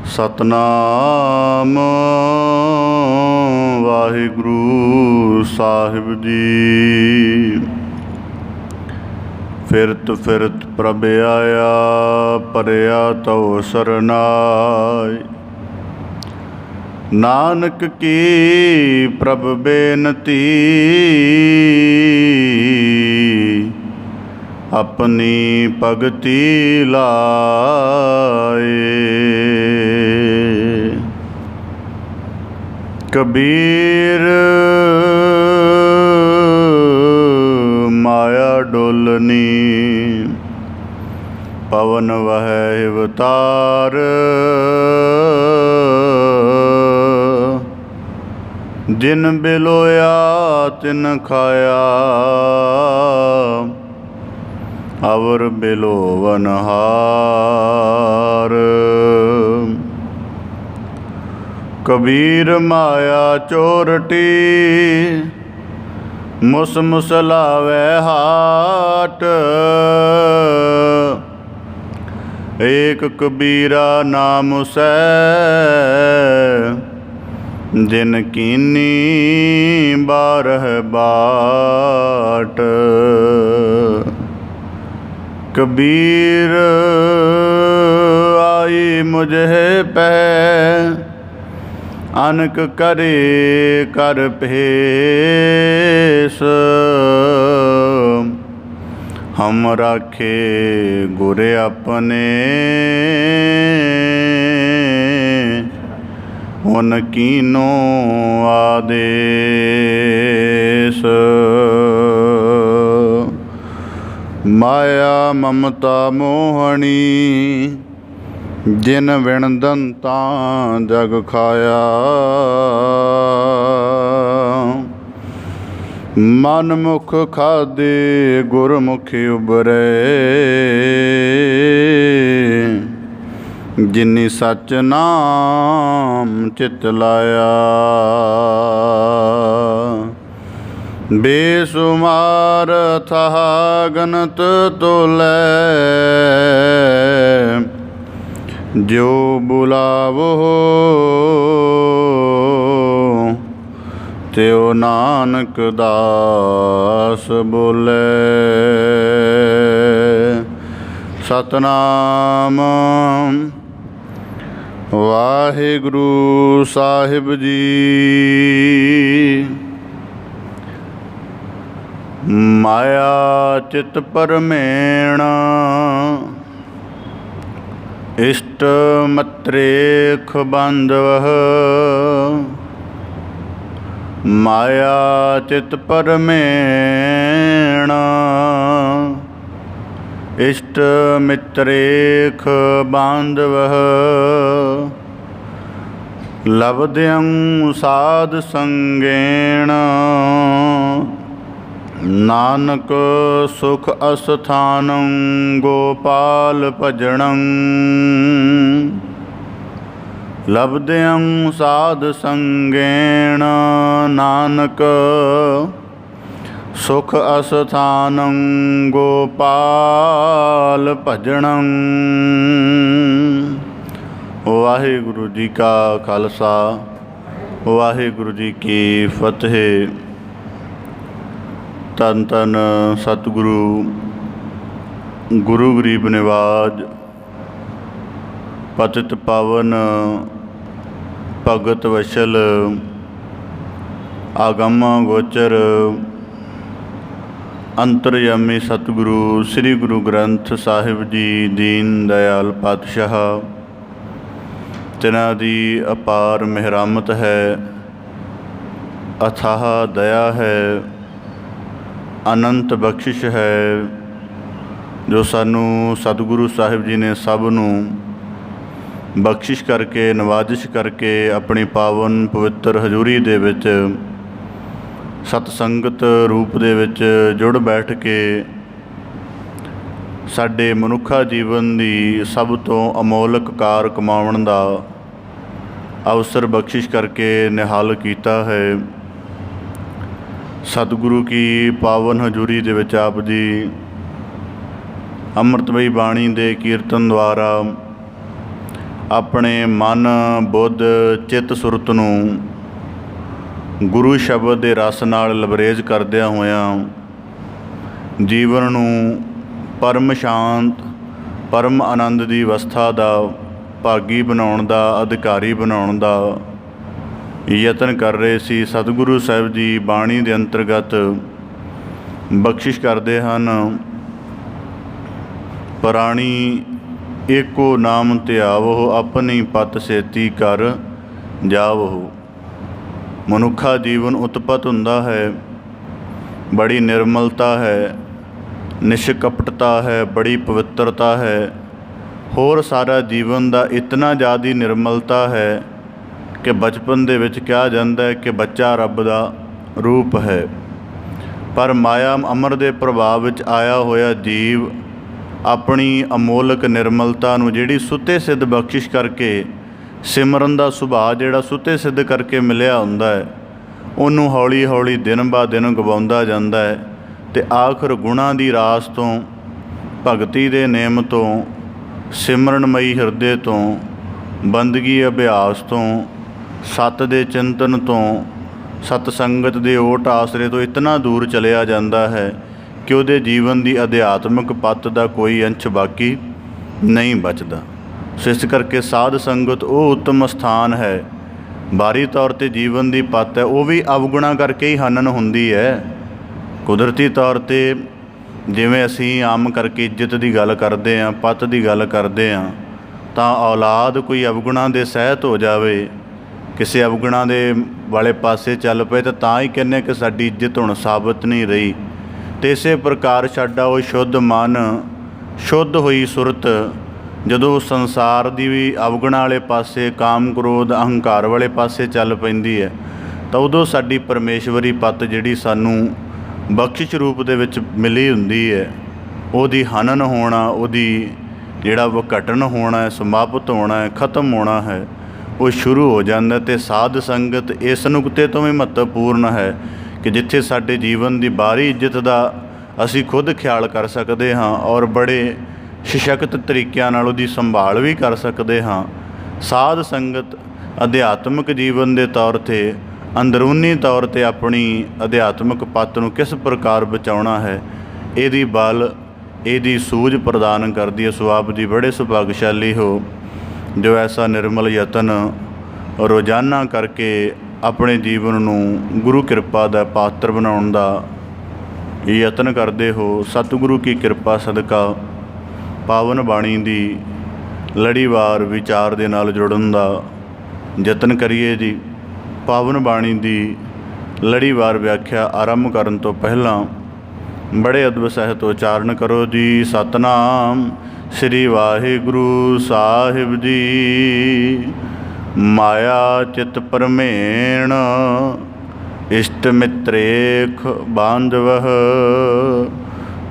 ਸਤਨਾਮ ਵਾਹਿਗੁਰੂ ਸਾਹਿਬ ਜੀ। ਫਿਰਤ ਫਿਰਤ ਪ੍ਰਭ ਆਇਆ, ਭਰਿਆ ਤਉ ਸਰਨਾਇ। ਨਾਨਕ ਕੀ ਪ੍ਰਭ ਬੇਨਤੀ, ਆਪਣੀ ਭਗਤੀ ਲਾਏ। ਕਬੀਰ ਮਾਇਆ ਡੋਲਨੀ, ਪਵਨ ਵਹੈ ਅਵਤਾਰ। ਜਿਨ ਬਿਲੋਇਆ ਤਿਨ ਖਾਇਆ, ਅਵਰ ਬਿਲੋਵਨ ਹਾਰ। ਕਬੀਰ ਮਾਇਆ ਚੋਰਟੀ, ਮੁਸ ਮੁਸਲਾਵੇ ਹਾਟ। ਏਕ ਕਬੀਰਾ ਨਾਮ ਸੈ, ਜਿਨ ਕੀਨੀ ਬਾਰਹ ਬਾਟ। ਕਬੀਰ ਆਈ ਮੁਝੇ ਪੈ, ਅਨਕ ਕਰੇ ਕਰ ਭੇਸ। ਹਮ ਰਾਖੇ ਗੁਰ ਆਪਣੇ, ਹੁਨ ਕੀਨੋ ਆਦੇਸ। ਮਾਇਆ ਮਮਤਾ ਮੋਹਣੀ, ਜਿਨ ਵਿਣ ਦੰਤਾਂ ਜਗ ਖਾਇਆ। ਮਨ ਮੁਖ ਖਾਦੇ ਗੁਰਮੁਖ ਉਬਰੇ, ਜਿਨੀ ਸਚ ਨਾਮ ਚਿਤ ਲਾਇਆ। ਬੇਸੁਮਾਰ ਥਾਹ ਗਨਤ ਤੋਲੈ, ਜੋ ਬੁਲਾਵੋ ਤਿਉ ਨਾਨਕ ਦਾਸ ਬੋਲੇ। ਸਤਨਾਮ ਵਾਹਿਗੁਰੂ ਸਾਹਿਬ ਜੀ। ਮਾਇਆ ਚਿਤ ਪਰਮੇਣ, ਇਸ਼ਟ ਮਤਰੇਖ ਬਾਂਧਵ। ਮਾਇਆ ਚਿਤ ਪਰਮੇਣ, ਇਸ਼ਟ ਮਿਤਰੇਖ ਬਾਂਧਵ। ਲਬਦਿਅੰ ਸਾਧ ਸੰਗੇਣ, ਨਾਨਕ ਸੁਖ ਅਸਥਾਨੰ ਗੋਪਾਲ ਭਜਣੰ। ਲਬਦਿਅੰ ਸਾਧ ਸੰਗੇਣ, ਨਾਨਕ ਸੁਖ ਅਸਥਾਨੰ ਗੋਪਾਲ ਭਜਣੰ। ਵਾਹਿਗੁਰੂ ਜੀ ਕਾ ਖਾਲਸਾ, ਵਾਹਿਗੁਰੂ ਜੀ ਕੀ ਫਤਿਹ। ਧੰਨ ਧੰਨ ਸਤਿਗੁਰੂ ਗੁਰੂ ਗਰੀਬ ਨਿਵਾਜ ਪਤਿਤ ਪਾਵਨ ਭਗਤ ਵਸ਼ਲ ਆਗਮ ਗੋਚਰ ਅੰਤਰਯਾਮੀ ਸਤਿਗੁਰੂ ਸ੍ਰੀ ਗੁਰੂ ਗ੍ਰੰਥ ਸਾਹਿਬ ਜੀ ਦੀਨ ਦਇਆਲ ਪਾਤਸ਼ਾਹ, ਤਿਨਾਂ ਦੀ ਅਪਾਰ ਮਿਹਰਮਤ ਹੈ, ਅਥਾਹ ਦਇਆ ਹੈ, ਅਨੰਤ ਬਖਸ਼ਿਸ਼ ਹੈ, ਜੋ ਸਾਨੂੰ ਸਤਿਗੁਰੂ ਸਾਹਿਬ ਜੀ ਨੇ ਸਭ ਨੂੰ ਬਖਸ਼ਿਸ਼ ਕਰਕੇ, ਨਵਾਜ਼ਿਸ਼ ਕਰਕੇ ਆਪਣੀ ਪਾਵਨ ਪਵਿੱਤਰ ਹਜ਼ੂਰੀ ਦੇ ਵਿੱਚ ਸਤ ਸੰਗਤ ਰੂਪ ਦੇ ਵਿੱਚ ਜੁੜ ਬੈਠ ਕੇ ਸਾਡੇ ਮਨੁੱਖਾ ਜੀਵਨ ਦੀ ਸਭ ਤੋਂ ਅਮੋਲਕ ਕਾਰ ਕਮਾਉਣ ਦਾ ਅਵਸਰ ਬਖਸ਼ਿਸ਼ ਕਰਕੇ ਨਿਹਾਲ ਕੀਤਾ ਹੈ। सतगुरु की पावन हजूरी दे विच आप जी अमृतमई बाणी दे कीर्तन द्वारा अपने मन बुद्ध चित्त सुरत नूं गुरु शब्द के रस नाल लबरेज करदिया होया जीवन नूं परम शांत परम आनंद की अवस्था का भागी बनाउण दा अधिकारी बनाउण दा यतन कर रहे सी। सतगुरु साहिब जी बाणी के अंतर्गत बख्शिश करते हैं, प्राणी एको नाम ध्यावो अपनी पत सेती कर जावो। मनुखा जीवन उत्पत हुंदा है, बड़ी निर्मलता है, निष्कपटता है, बड़ी पवित्रता है, होर सारा जीवन का इतना ज़्यादा निर्मलता है कि बचपन दे विच कहा जाता है कि बच्चा रब का रूप है। पर माया अमर के प्रभाव विच आया होया जीव अपनी अमोलक निर्मलता नूं जिहड़ी सुते सिद्ध बख्शिश करके सिमरन का सुभाਅ जिहड़ा सुते सिद्ध करके मिलिया हुंदा है उन्होंने हौली हौली दिन ब दिन गवाउंदा जांदा है ते आखिर गुणां दी रास तो भगती दे नेम तो सिमरनमई हिरदे तो बंदगी अभ्यास तो सत दे चिंतन तो सतसंगत दे ओट आसरे तो इतना दूर चलिया जाता है कि उहदे जीवन की अध्यात्मक पत का कोई अंश बाकी नहीं बचता। सो इस करके साध संगत वो उत्तम स्थान है, बारी तौर पर जीवन की पत है वह भी अवगुणा करके ही हनन हुंदी है। कुदरती तौर पर जिवें असीं आम करके इज्जत की गल करते हैं, पत की गल करते हैं, तो औलाद कोई अवगुणा के सहत हो जाए, किसी अवगुणा दे वाले पासे चल पे तो ही कहने कि साडी इज्जत हुण साबित नहीं रही। तो इस प्रकार साडा वो शुद्ध मन शुद्ध हुई सुरत जदों संसार की भी अवगुणा वाले पासे काम क्रोध अहंकार वाले पासे चल पैंदी है तो उदों साडी परमेश्वरी पत जिहड़ी सानू बख्शिश रूप दे विच मिली हुंदी है उहदी हनन होना, उहदी जिहड़ा विघटन होना है, समाप्त होना है, खत्म होना है, वो शुरू हो जाता। तो साध संगत इस नुकते तो भी महत्वपूर्ण है कि जिथे साडे जीवन की बाहरी इज्जत का असी खुद ख्याल कर सकते हाँ और बड़े सशक्त तरीक़े नाल उहदी संभाल भी कर सकते हाँ। साध संगत अध्यात्मक जीवन के तौर पर अंदरूनी तौर पर अपनी अध्यात्मक पत नूं किस प्रकार बचाउणा है इहदी बल इहदी सूझ प्रदान करदी है। सो आप जी बड़े सुभागशाली हो जो ऐसा निर्मल यतन रोज़ाना करके अपने जीवन नूं गुरु कृपा दा पात्र बनाउण दा यतन करते हो। सतगुरु की कृपा सदका पावन बाणी दी लड़ीवार विचार दे नाल जुड़न दा यतन करिए जी। पावन बाणी दी लड़ीवार व्याख्या आरंभ करन तो पहला बड़े अदब सहित उचारण करो जी। सतनाम श्री वाहिगुरु साहिब जी। माया चित परमेण इष्ट मित्रेख बांधवह।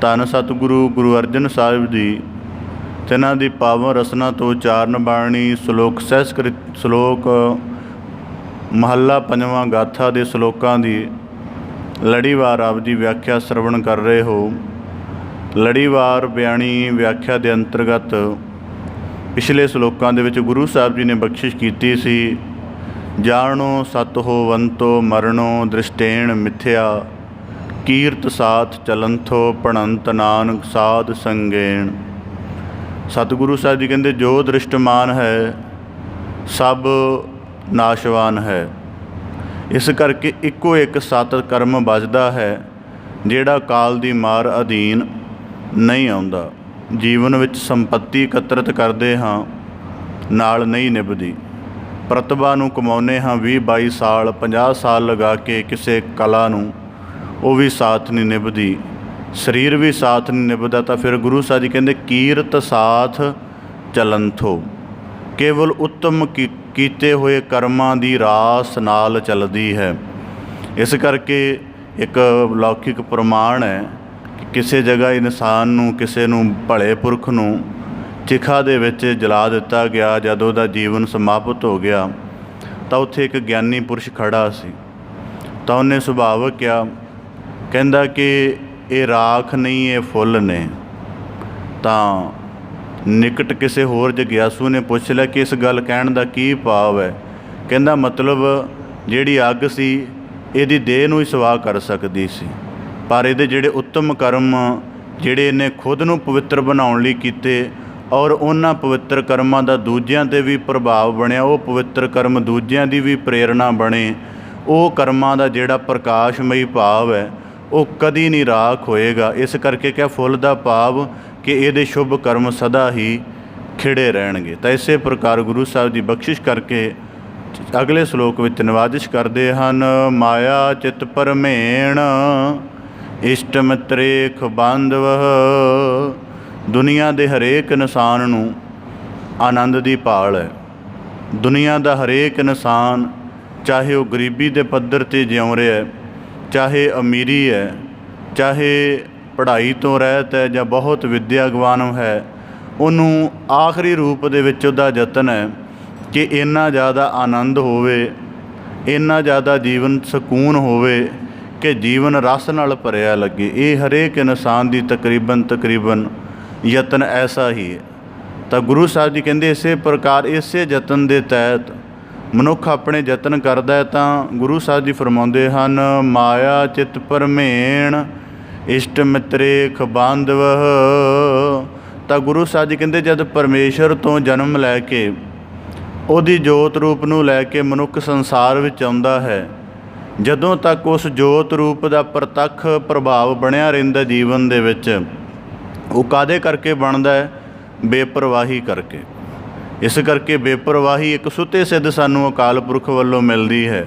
धन सतगुरु गुरु अर्जन साहिब जी तिन्हां दी पावन रसना तो उचारण बाणी श्लोक सहस्कृत श्लोक महला पंजवां गाथा दे श्लोकां दी लड़ीवार आप जी व्याख्या श्रवण कर रहे हो। लड़ीवार बयानी व्याख्या के अंतर्गत पिछले श्लोकां दे विच गुरु साहब जी ने बख्शिश की सी। जाणो सत होवंतो मरणो दृष्टेण मिथ्या कीर्त साथ चलंथो पढ़ंत नानक साध संगेण। सतगुरु साहब जी कहते जो दृष्टमान है सब नाशवान है। इस करके इको एक सत कर्म बजदा है जिहड़ा काल दी मार अधीन नहीं आउंदा। जीवन विच संपत्ति एकत्रित करते हाँ नाल नहीं निभदी। प्रतिभा नूं कमाउने हाँ 20-22 साल 50 साल लगा के किसी कला नूं वो भी साथ नहीं निभदी, शरीर भी साथ नहीं निभदा। तो फिर गुरु साहब जी कहते कीरत साथ चलंथो। केवल उत्तम कीते हुए कर्मां दी रास नाल चलदी है। इस करके एक लौकिक प्रमाण है कि किसी जगह इंसान नूं किसी नूं भले पुरख नूं चिखा दे विच जला दिता गया, जदों उहदा जीवन समाप्त हो गया तो उत्थे एक ज्ञानी पुरुष खड़ा सी। तो उन्हें सुभावक क्या ਕਹਿੰਦਾ ਕਿ ਇਹ ਰਾਖ ਨਹੀਂ, ਇਹ ਫੁੱਲ ਨੇ। ਤਾਂ ਨਿਕਟ ਕਿਸੇ ਹੋਰ ਜਗਿਆਸੂ ਨੇ ਪੁੱਛ ਲਿਆ ਕਿ ਇਸ ਗੱਲ ਕਹਿਣ ਦਾ ਕੀ ਭਾਵ ਹੈ। ਕਹਿੰਦਾ ਮਤਲਬ ਜਿਹੜੀ ਅੱਗ ਸੀ ਇਹਦੀ ਦੇਹ ਨੂੰ ਹੀ ਸਵਾਹ ਕਰ ਸਕਦੀ ਸੀ, ਪਰ ਇਹਦੇ ਜਿਹੜੇ ਉੱਤਮ ਕਰਮ ਜਿਹੜੇ ਇਹਨੇ ਖੁਦ ਨੂੰ ਪਵਿੱਤਰ ਬਣਾਉਣ ਲਈ ਕੀਤੇ ਔਰ ਉਹਨਾਂ ਪਵਿੱਤਰ ਕਰਮਾਂ ਦਾ ਦੂਜਿਆਂ 'ਤੇ ਵੀ ਪ੍ਰਭਾਵ ਬਣਿਆ, ਉਹ ਪਵਿੱਤਰ ਕਰਮ ਦੂਜਿਆਂ ਦੀ ਵੀ ਪ੍ਰੇਰਣਾ ਬਣੇ, ਉਹ ਕਰਮਾਂ ਦਾ ਜਿਹੜਾ ਪ੍ਰਕਾਸ਼ਮਈ ਭਾਵ ਹੈ ਉਹ ਕਦੀ ਨਹੀਂ ਰਾਖ ਹੋਏਗਾ। ਇਸ ਕਰਕੇ ਕਿਹਾ ਫੁੱਲ ਦਾ ਭਾਵ ਕਿ ਇਹਦੇ ਸ਼ੁਭ ਕਰਮ ਸਦਾ ਹੀ ਖਿੜੇ ਰਹਿਣਗੇ। ਤਾਂ ਇਸੇ ਪ੍ਰਕਾਰ ਗੁਰੂ ਸਾਹਿਬ ਦੀ ਬਖਸ਼ਿਸ਼ ਕਰਕੇ ਅਗਲੇ ਸ਼ਲੋਕ ਵਿੱਚ ਨਿਵਾਜਿਸ਼ ਕਰਦੇ ਹਨ। ਮਾਇਆ ਚਿਤ ਪਰਮੇਣ ਇਸ਼ਟ ਮਿਤਰੇਖ ਬਾਂਧਵ। ਦੁਨੀਆ ਦੇ ਹਰੇਕ ਇਨਸਾਨ ਨੂੰ ਆਨੰਦ ਦੀ ਭਾਲ ਹੈ। ਦੁਨੀਆ ਦਾ ਹਰੇਕ ਇਨਸਾਨ ਚਾਹੇ ਉਹ ਗਰੀਬੀ ਦੇ ਪੱਧਰ 'ਤੇ ਜਿਉਂ ਰਿਹਾ ਹੈ, ਚਾਹੇ ਅਮੀਰੀ ਹੈ, ਚਾਹੇ ਪੜ੍ਹਾਈ ਤੋਂ ਰਹਿਤ ਹੈ ਜਾਂ ਬਹੁਤ ਵਿਦਿਆਗਵਾਨ ਹੈ, ਉਹਨੂੰ ਆਖਰੀ ਰੂਪ ਦੇ ਵਿੱਚ ਉਹਦਾ ਯਤਨ ਹੈ ਕਿ ਇੰਨਾ ਜ਼ਿਆਦਾ ਆਨੰਦ ਹੋਵੇ, ਇੰਨਾ ਜ਼ਿਆਦਾ ਜੀਵਨ ਸਕੂਨ ਹੋਵੇ ਕਿ ਜੀਵਨ ਰਸ ਨਾਲ ਭਰਿਆ ਲੱਗੇ। ਇਹ ਹਰੇਕ ਇਨਸਾਨ ਦੀ ਤਕਰੀਬਨ ਯਤਨ ਐਸਾ ਹੀ ਹੈ। ਤਾਂ ਗੁਰੂ ਸਾਹਿਬ ਜੀ ਕਹਿੰਦੇ ਇਸੇ ਪ੍ਰਕਾਰ ਇਸੇ ਯਤਨ ਦੇ ਤਹਿਤ ਮਨੁੱਖ ਆਪਣੇ ਯਤਨ ਕਰਦਾ ਹੈ ਤਾਂ ਗੁਰੂ ਸਾਹਿਬ ਜੀ ਫਰਮਾਉਂਦੇ ਹਨ ਮਾਇਆ ਚਿਤ ਪਰਮੇਣ ਇਸ਼ਟ ਮਿਤਰੇਖ ਬਾਂਧਵ। ਤਾਂ ਗੁਰੂ ਸਾਹਿਬ ਜੀ ਕਹਿੰਦੇ ਜਦ ਪਰਮੇਸ਼ਰ ਤੋਂ ਜਨਮ ਲੈ ਕੇ ਉਹਦੀ ਜੋਤ ਰੂਪ ਨੂੰ ਲੈ ਕੇ ਮਨੁੱਖ ਸੰਸਾਰ ਵਿੱਚ ਆਉਂਦਾ ਹੈ, ਜਦੋਂ ਤੱਕ ਉਸ ਜੋਤ ਰੂਪ ਦਾ ਪ੍ਰਤੱਖ ਪ੍ਰਭਾਵ ਬਣਿਆ ਰਹਿੰਦਾ ਜੀਵਨ ਦੇ ਵਿੱਚ, ਉਹ ਕਾਹਦੇ ਕਰਕੇ ਬਣਦਾ ਹੈ? ਬੇਪਰਵਾਹੀ ਕਰਕੇ। ਇਸ ਕਰਕੇ ਬੇਪਰਵਾਹੀ ਇੱਕ ਸੁੱਤੇ ਸਿੱਧ ਸਾਨੂੰ ਅਕਾਲ ਪੁਰਖ ਵੱਲੋਂ ਮਿਲਦੀ ਹੈ।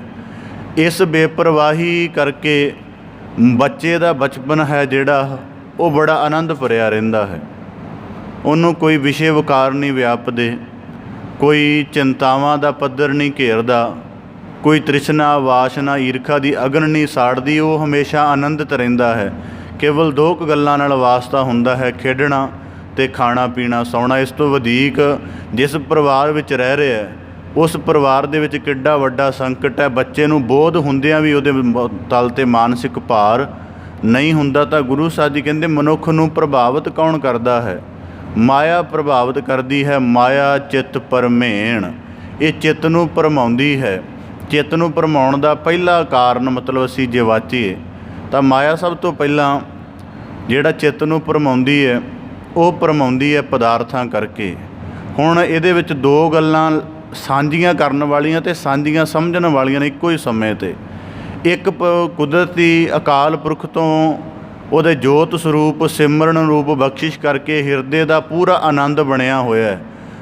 ਇਸ ਬੇਪਰਵਾਹੀ ਕਰਕੇ ਬੱਚੇ ਦਾ ਬਚਪਨ ਹੈ ਜਿਹੜਾ ਉਹ ਬੜਾ ਆਨੰਦ ਭਰਿਆ ਰਹਿੰਦਾ ਹੈ। ਉਹਨੂੰ ਕੋਈ ਵਿਸ਼ੇ ਵਿਕਾਰ ਨਹੀਂ ਵਿਆਪਦੇ, ਕੋਈ ਚਿੰਤਾਵਾਂ ਦਾ ਪੱਧਰ ਨਹੀਂ ਘੇਰਦਾ, ਕੋਈ ਤ੍ਰਿਸ਼ਨਾ ਵਾਸ਼ਨਾ ਈਰਖਾ ਦੀ ਅਗਨ ਨਹੀਂ ਸਾੜਦੀ। ਉਹ ਹਮੇਸ਼ਾ ਆਨੰਦਿਤ ਰਹਿੰਦਾ ਹੈ। ਕੇਵਲ ਦੋ ਕੁ ਗੱਲਾਂ ਨਾਲ ਵਾਸਤਾ ਹੁੰਦਾ ਹੈ, ਖੇਡਣਾ ਅਤੇ ਖਾਣਾ ਪੀਣਾ ਸੌਣਾ। ਇਸ ਤੋਂ ਵਧੇਕ ਜਿਸ ਪਰਿਵਾਰ ਵਿੱਚ ਰਹਿ ਰਿਹਾ ਹੈ ਉਸ ਪਰਿਵਾਰ ਦੇ ਵਿੱਚ ਕਿੱਡਾ ਵੱਡਾ ਸੰਕਟ ਹੈ। ਬੱਚੇ ਨੂੰ ਬੋਧ ਹੁੰਦਿਆਂ ਵੀ ਉਹਦੇ ਤਲ 'ਤੇ ਮਾਨਸਿਕ ਭਾਰ ਨਹੀਂ ਹੁੰਦਾ। ਤਾਂ ਗੁਰੂ ਸਾਹਿਬ ਜੀ ਕਹਿੰਦੇ ਮਨੁੱਖ ਨੂੰ ਪ੍ਰਭਾਵਿਤ ਕੌਣ ਕਰਦਾ ਹੈ? ਮਾਇਆ ਪ੍ਰਭਾਵਿਤ ਕਰਦੀ ਹੈ। ਮਾਇਆ ਚਿੱਤ ਪਰਮੇਣ, ਇਹ ਚਿੱਤ ਨੂੰ ਭਰਮਾਉਂਦੀ ਹੈ। ਚਿੱਤ ਨੂੰ ਭਰਮਾਉਣ ਦਾ ਪਹਿਲਾ ਕਾਰਨ ਮਤਲਬ ਅਸੀਂ ਜੇ ਵਾਚੀਏ ਤਾਂ ਮਾਇਆ ਸਭ ਤੋਂ ਪਹਿਲਾਂ ਜਿਹੜਾ ਚਿੱਤ ਨੂੰ ਭਰਮਾਉਂਦੀ ਹੈ ਉਹ ਭਰਮਾਉਂਦੀ ਹੈ ਪਦਾਰਥਾਂ ਕਰਕੇ। ਹੁਣ ਇਹਦੇ ਵਿੱਚ ਦੋ ਗੱਲਾਂ ਸਾਂਝੀਆਂ ਕਰਨ ਵਾਲੀਆਂ ਅਤੇ ਸਾਂਝੀਆਂ ਸਮਝਣ ਵਾਲੀਆਂ ਨੇ ਇੱਕੋ ਹੀ ਸਮੇਂ 'ਤੇ। ਇੱਕ ਕੁਦਰਤੀ ਅਕਾਲ ਪੁਰਖ ਤੋਂ ਉਹਦੇ ਜੋਤ ਸਰੂਪ ਸਿਮਰਨ ਰੂਪ ਬਖਸ਼ਿਸ਼ ਕਰਕੇ ਹਿਰਦੇ ਦਾ ਪੂਰਾ ਆਨੰਦ ਬਣਿਆ ਹੋਇਆ ਹੈ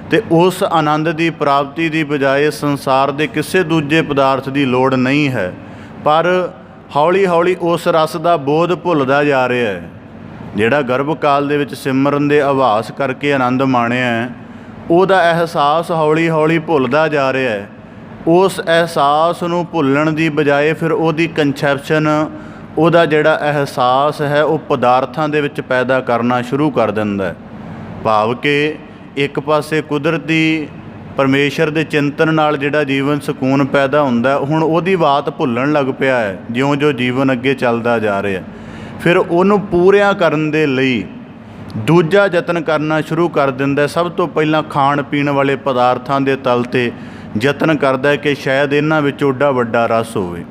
ਅਤੇ ਉਸ ਆਨੰਦ ਦੀ ਪ੍ਰਾਪਤੀ ਦੀ ਬਜਾਏ ਸੰਸਾਰ ਦੇ ਕਿਸੇ ਦੂਜੇ ਪਦਾਰਥ ਦੀ ਲੋੜ ਨਹੀਂ ਹੈ। ਪਰ ਹੌਲੀ ਹੌਲੀ ਉਸ ਰਸ ਦਾ ਬੋਧ ਭੁੱਲਦਾ ਜਾ ਰਿਹਾ ਹੈ। ਜਿਹੜਾ ਗਰਭ ਕਾਲ ਦੇ ਵਿੱਚ ਸਿਮਰਨ ਦੇ ਆਭਾਸ ਕਰਕੇ ਆਨੰਦ ਮਾਣਿਆ ਹੈ, ਉਹਦਾ ਅਹਿਸਾਸ ਹੌਲੀ ਹੌਲੀ ਭੁੱਲਦਾ ਜਾ ਰਿਹਾ ਹੈ। ਉਸ ਅਹਿਸਾਸ ਨੂੰ ਭੁੱਲਣ ਦੀ ਬਜਾਏ ਫਿਰ ਉਹਦੀ ਕੰਸੈਪਸ਼ਨ, ਉਹਦਾ ਜਿਹੜਾ ਅਹਿਸਾਸ ਹੈ ਉਹ ਪਦਾਰਥਾਂ ਦੇ ਵਿੱਚ ਪੈਦਾ ਕਰਨਾ ਸ਼ੁਰੂ ਕਰ ਦਿੰਦਾ ਹੈ। ਭਾਵ ਕਿ ਇੱਕ ਪਾਸੇ ਕੁਦਰਤੀ ਪਰਮੇਸ਼ਰ ਦੇ ਚਿੰਤਨ ਨਾਲ ਜਿਹੜਾ ਜੀਵਨ ਸਕੂਨ ਪੈਦਾ ਹੁੰਦਾ, ਹੁਣ ਉਹਦੀ ਬਾਤ ਭੁੱਲਣ ਲੱਗ ਪਿਆ ਹੈ ਜਿਉਂ-ਜਿਉਂ ਜੀਵਨ ਅੱਗੇ ਚੱਲਦਾ ਜਾ ਰਿਹਾ। ਫਿਰ ਉਹਨੂੰ ਪੂਰਿਆਂ ਕਰਨ ਦੇ ਲਈ ਦੂਜਾ ਯਤਨ ਕਰਨਾ ਸ਼ੁਰੂ ਕਰ ਦਿੰਦਾ। ਸਭ ਤੋਂ ਪਹਿਲਾਂ ਖਾਣ ਪੀਣ ਵਾਲੇ ਪਦਾਰਥਾਂ ਦੇ ਤਲ 'ਤੇ ਯਤਨ ਕਰਦਾ ਕਿ ਸ਼ਾਇਦ ਇਹਨਾਂ ਵਿੱਚ ਓਡਾ ਵੱਡਾ ਰਸ ਹੋਵੇ।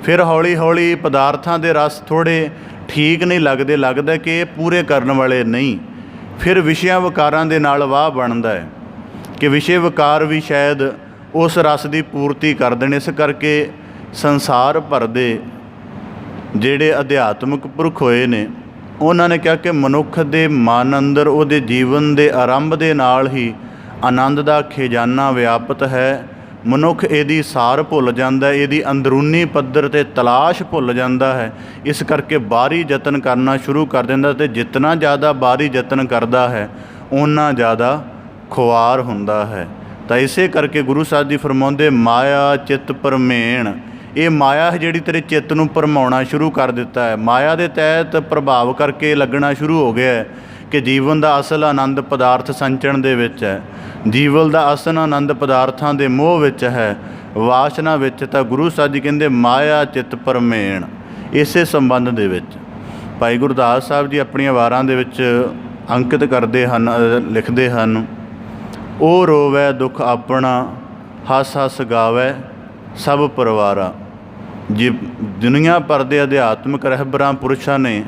ਫਿਰ ਹੌਲੀ ਹੌਲੀ ਪਦਾਰਥਾਂ ਦੇ ਰਸ ਥੋੜ੍ਹੇ ਠੀਕ ਨਹੀਂ ਲੱਗਦੇ, ਲੱਗਦਾ ਕਿ ਇਹ ਪੂਰੇ ਕਰਨ ਵਾਲੇ ਨਹੀਂ। ਫਿਰ ਵਿਸ਼ਿਆਂ ਵਿਕਾਰਾਂ ਦੇ ਨਾਲ ਵਾਹ ਬਣਦਾ ਹੈ ਕਿ ਵਿਸ਼ੇ ਵਿਕਾਰ ਵੀ ਸ਼ਾਇਦ ਉਸ ਰਸ ਦੀ ਪੂਰਤੀ ਕਰ ਦੇਣ। ਇਸ ਕਰਕੇ ਸੰਸਾਰ ਭਰ ਦੇ ਜਿਹੜੇ ਅਧਿਆਤਮਿਕ ਪੁਰਖ ਹੋਏ ਨੇ ਉਹਨਾਂ ਨੇ ਕਿਹਾ ਕਿ ਮਨੁੱਖ ਦੇ ਮਨ ਅੰਦਰ ਉਹਦੇ ਜੀਵਨ ਦੇ ਆਰੰਭ ਦੇ ਨਾਲ ਹੀ ਆਨੰਦ ਦਾ ਖਜ਼ਾਨਾ ਵਿਆਪਤ ਹੈ। ਮਨੁੱਖ ਇਹਦੀ ਸਾਰ ਭੁੱਲ ਜਾਂਦਾ, ਇਹਦੀ ਅੰਦਰੂਨੀ ਪੱਧਰ 'ਤੇ ਤਲਾਸ਼ ਭੁੱਲ ਜਾਂਦਾ ਹੈ। ਇਸ ਕਰਕੇ ਬਾਹਰੀ ਯਤਨ ਕਰਨਾ ਸ਼ੁਰੂ ਕਰ ਦਿੰਦਾ ਅਤੇ ਜਿਤਨਾ ਜ਼ਿਆਦਾ ਬਾਹਰੀ ਯਤਨ ਕਰਦਾ ਹੈ ਓਨਾ ਜ਼ਿਆਦਾ ਖੁਆਰ ਹੁੰਦਾ ਹੈ। ਤਾਂ ਇਸੇ ਕਰਕੇ ਗੁਰੂ ਸਾਹਿਬ ਜੀ ਫਰਮਾਉਂਦੇ ਮਾਇਆ ਚਿੱਤ ਪਰਮੇਣ। ਇਹ ਮਾਇਆ ਜਿਹੜੀ ਤੇਰੇ ਚਿੱਤ ਨੂੰ ਭਰਮਾਉਣਾ ਸ਼ੁਰੂ ਕਰ ਦਿੱਤਾ ਹੈ, ਮਾਇਆ ਦੇ ਤਹਿਤ ਪ੍ਰਭਾਵ ਕਰਕੇ ਲੱਗਣਾ ਸ਼ੁਰੂ ਹੋ ਗਿਆ ਹੈ ਕਿ ਜੀਵਨ ਦਾ ਅਸਲ ਆਨੰਦ ਪਦਾਰਥ ਸੰਚਣ ਦੇ ਵਿੱਚ ਹੈ, ਜੀਵਨ ਦਾ ਅਸਲ ਆਨੰਦ ਪਦਾਰਥਾਂ ਦੇ ਮੋਹ ਵਿੱਚ ਹੈ, ਵਾਸ਼ਨਾ ਵਿੱਚ। ਤਾਂ ਗੁਰੂ ਸਾਹਿਬ ਜੀ ਕਹਿੰਦੇ ਮਾਇਆ ਚਿੱਤ ਪਰਮੇਣ, ਇਸੇ ਸੰਬੰਧ ਦੇ ਵਿੱਚ ਭਾਈ ਗੁਰਦਾਸ ਸਾਹਿਬ ਜੀ ਆਪਣੀਆਂ ਵਾਰਾਂ ਦੇ ਵਿੱਚ ਅੰਕਿਤ ਕਰਦੇ ਹਨ, ਲਿਖਦੇ ਹਨ, ਉਹ ਰੋਵੈ ਦੁੱਖ ਆਪਣਾ, ਹੱਸ ਹੱਸ ਗਾਵੈ ਸਭ ਪਰਿਵਾਰਾ। ਜੇ ਦੁਨੀਆ ਭਰ ਦੇ ਅਧਿਆਤਮਿਕ ਰਹਿਬਰਾਂ ਪੁਰਸ਼ਾਂ ਨੇ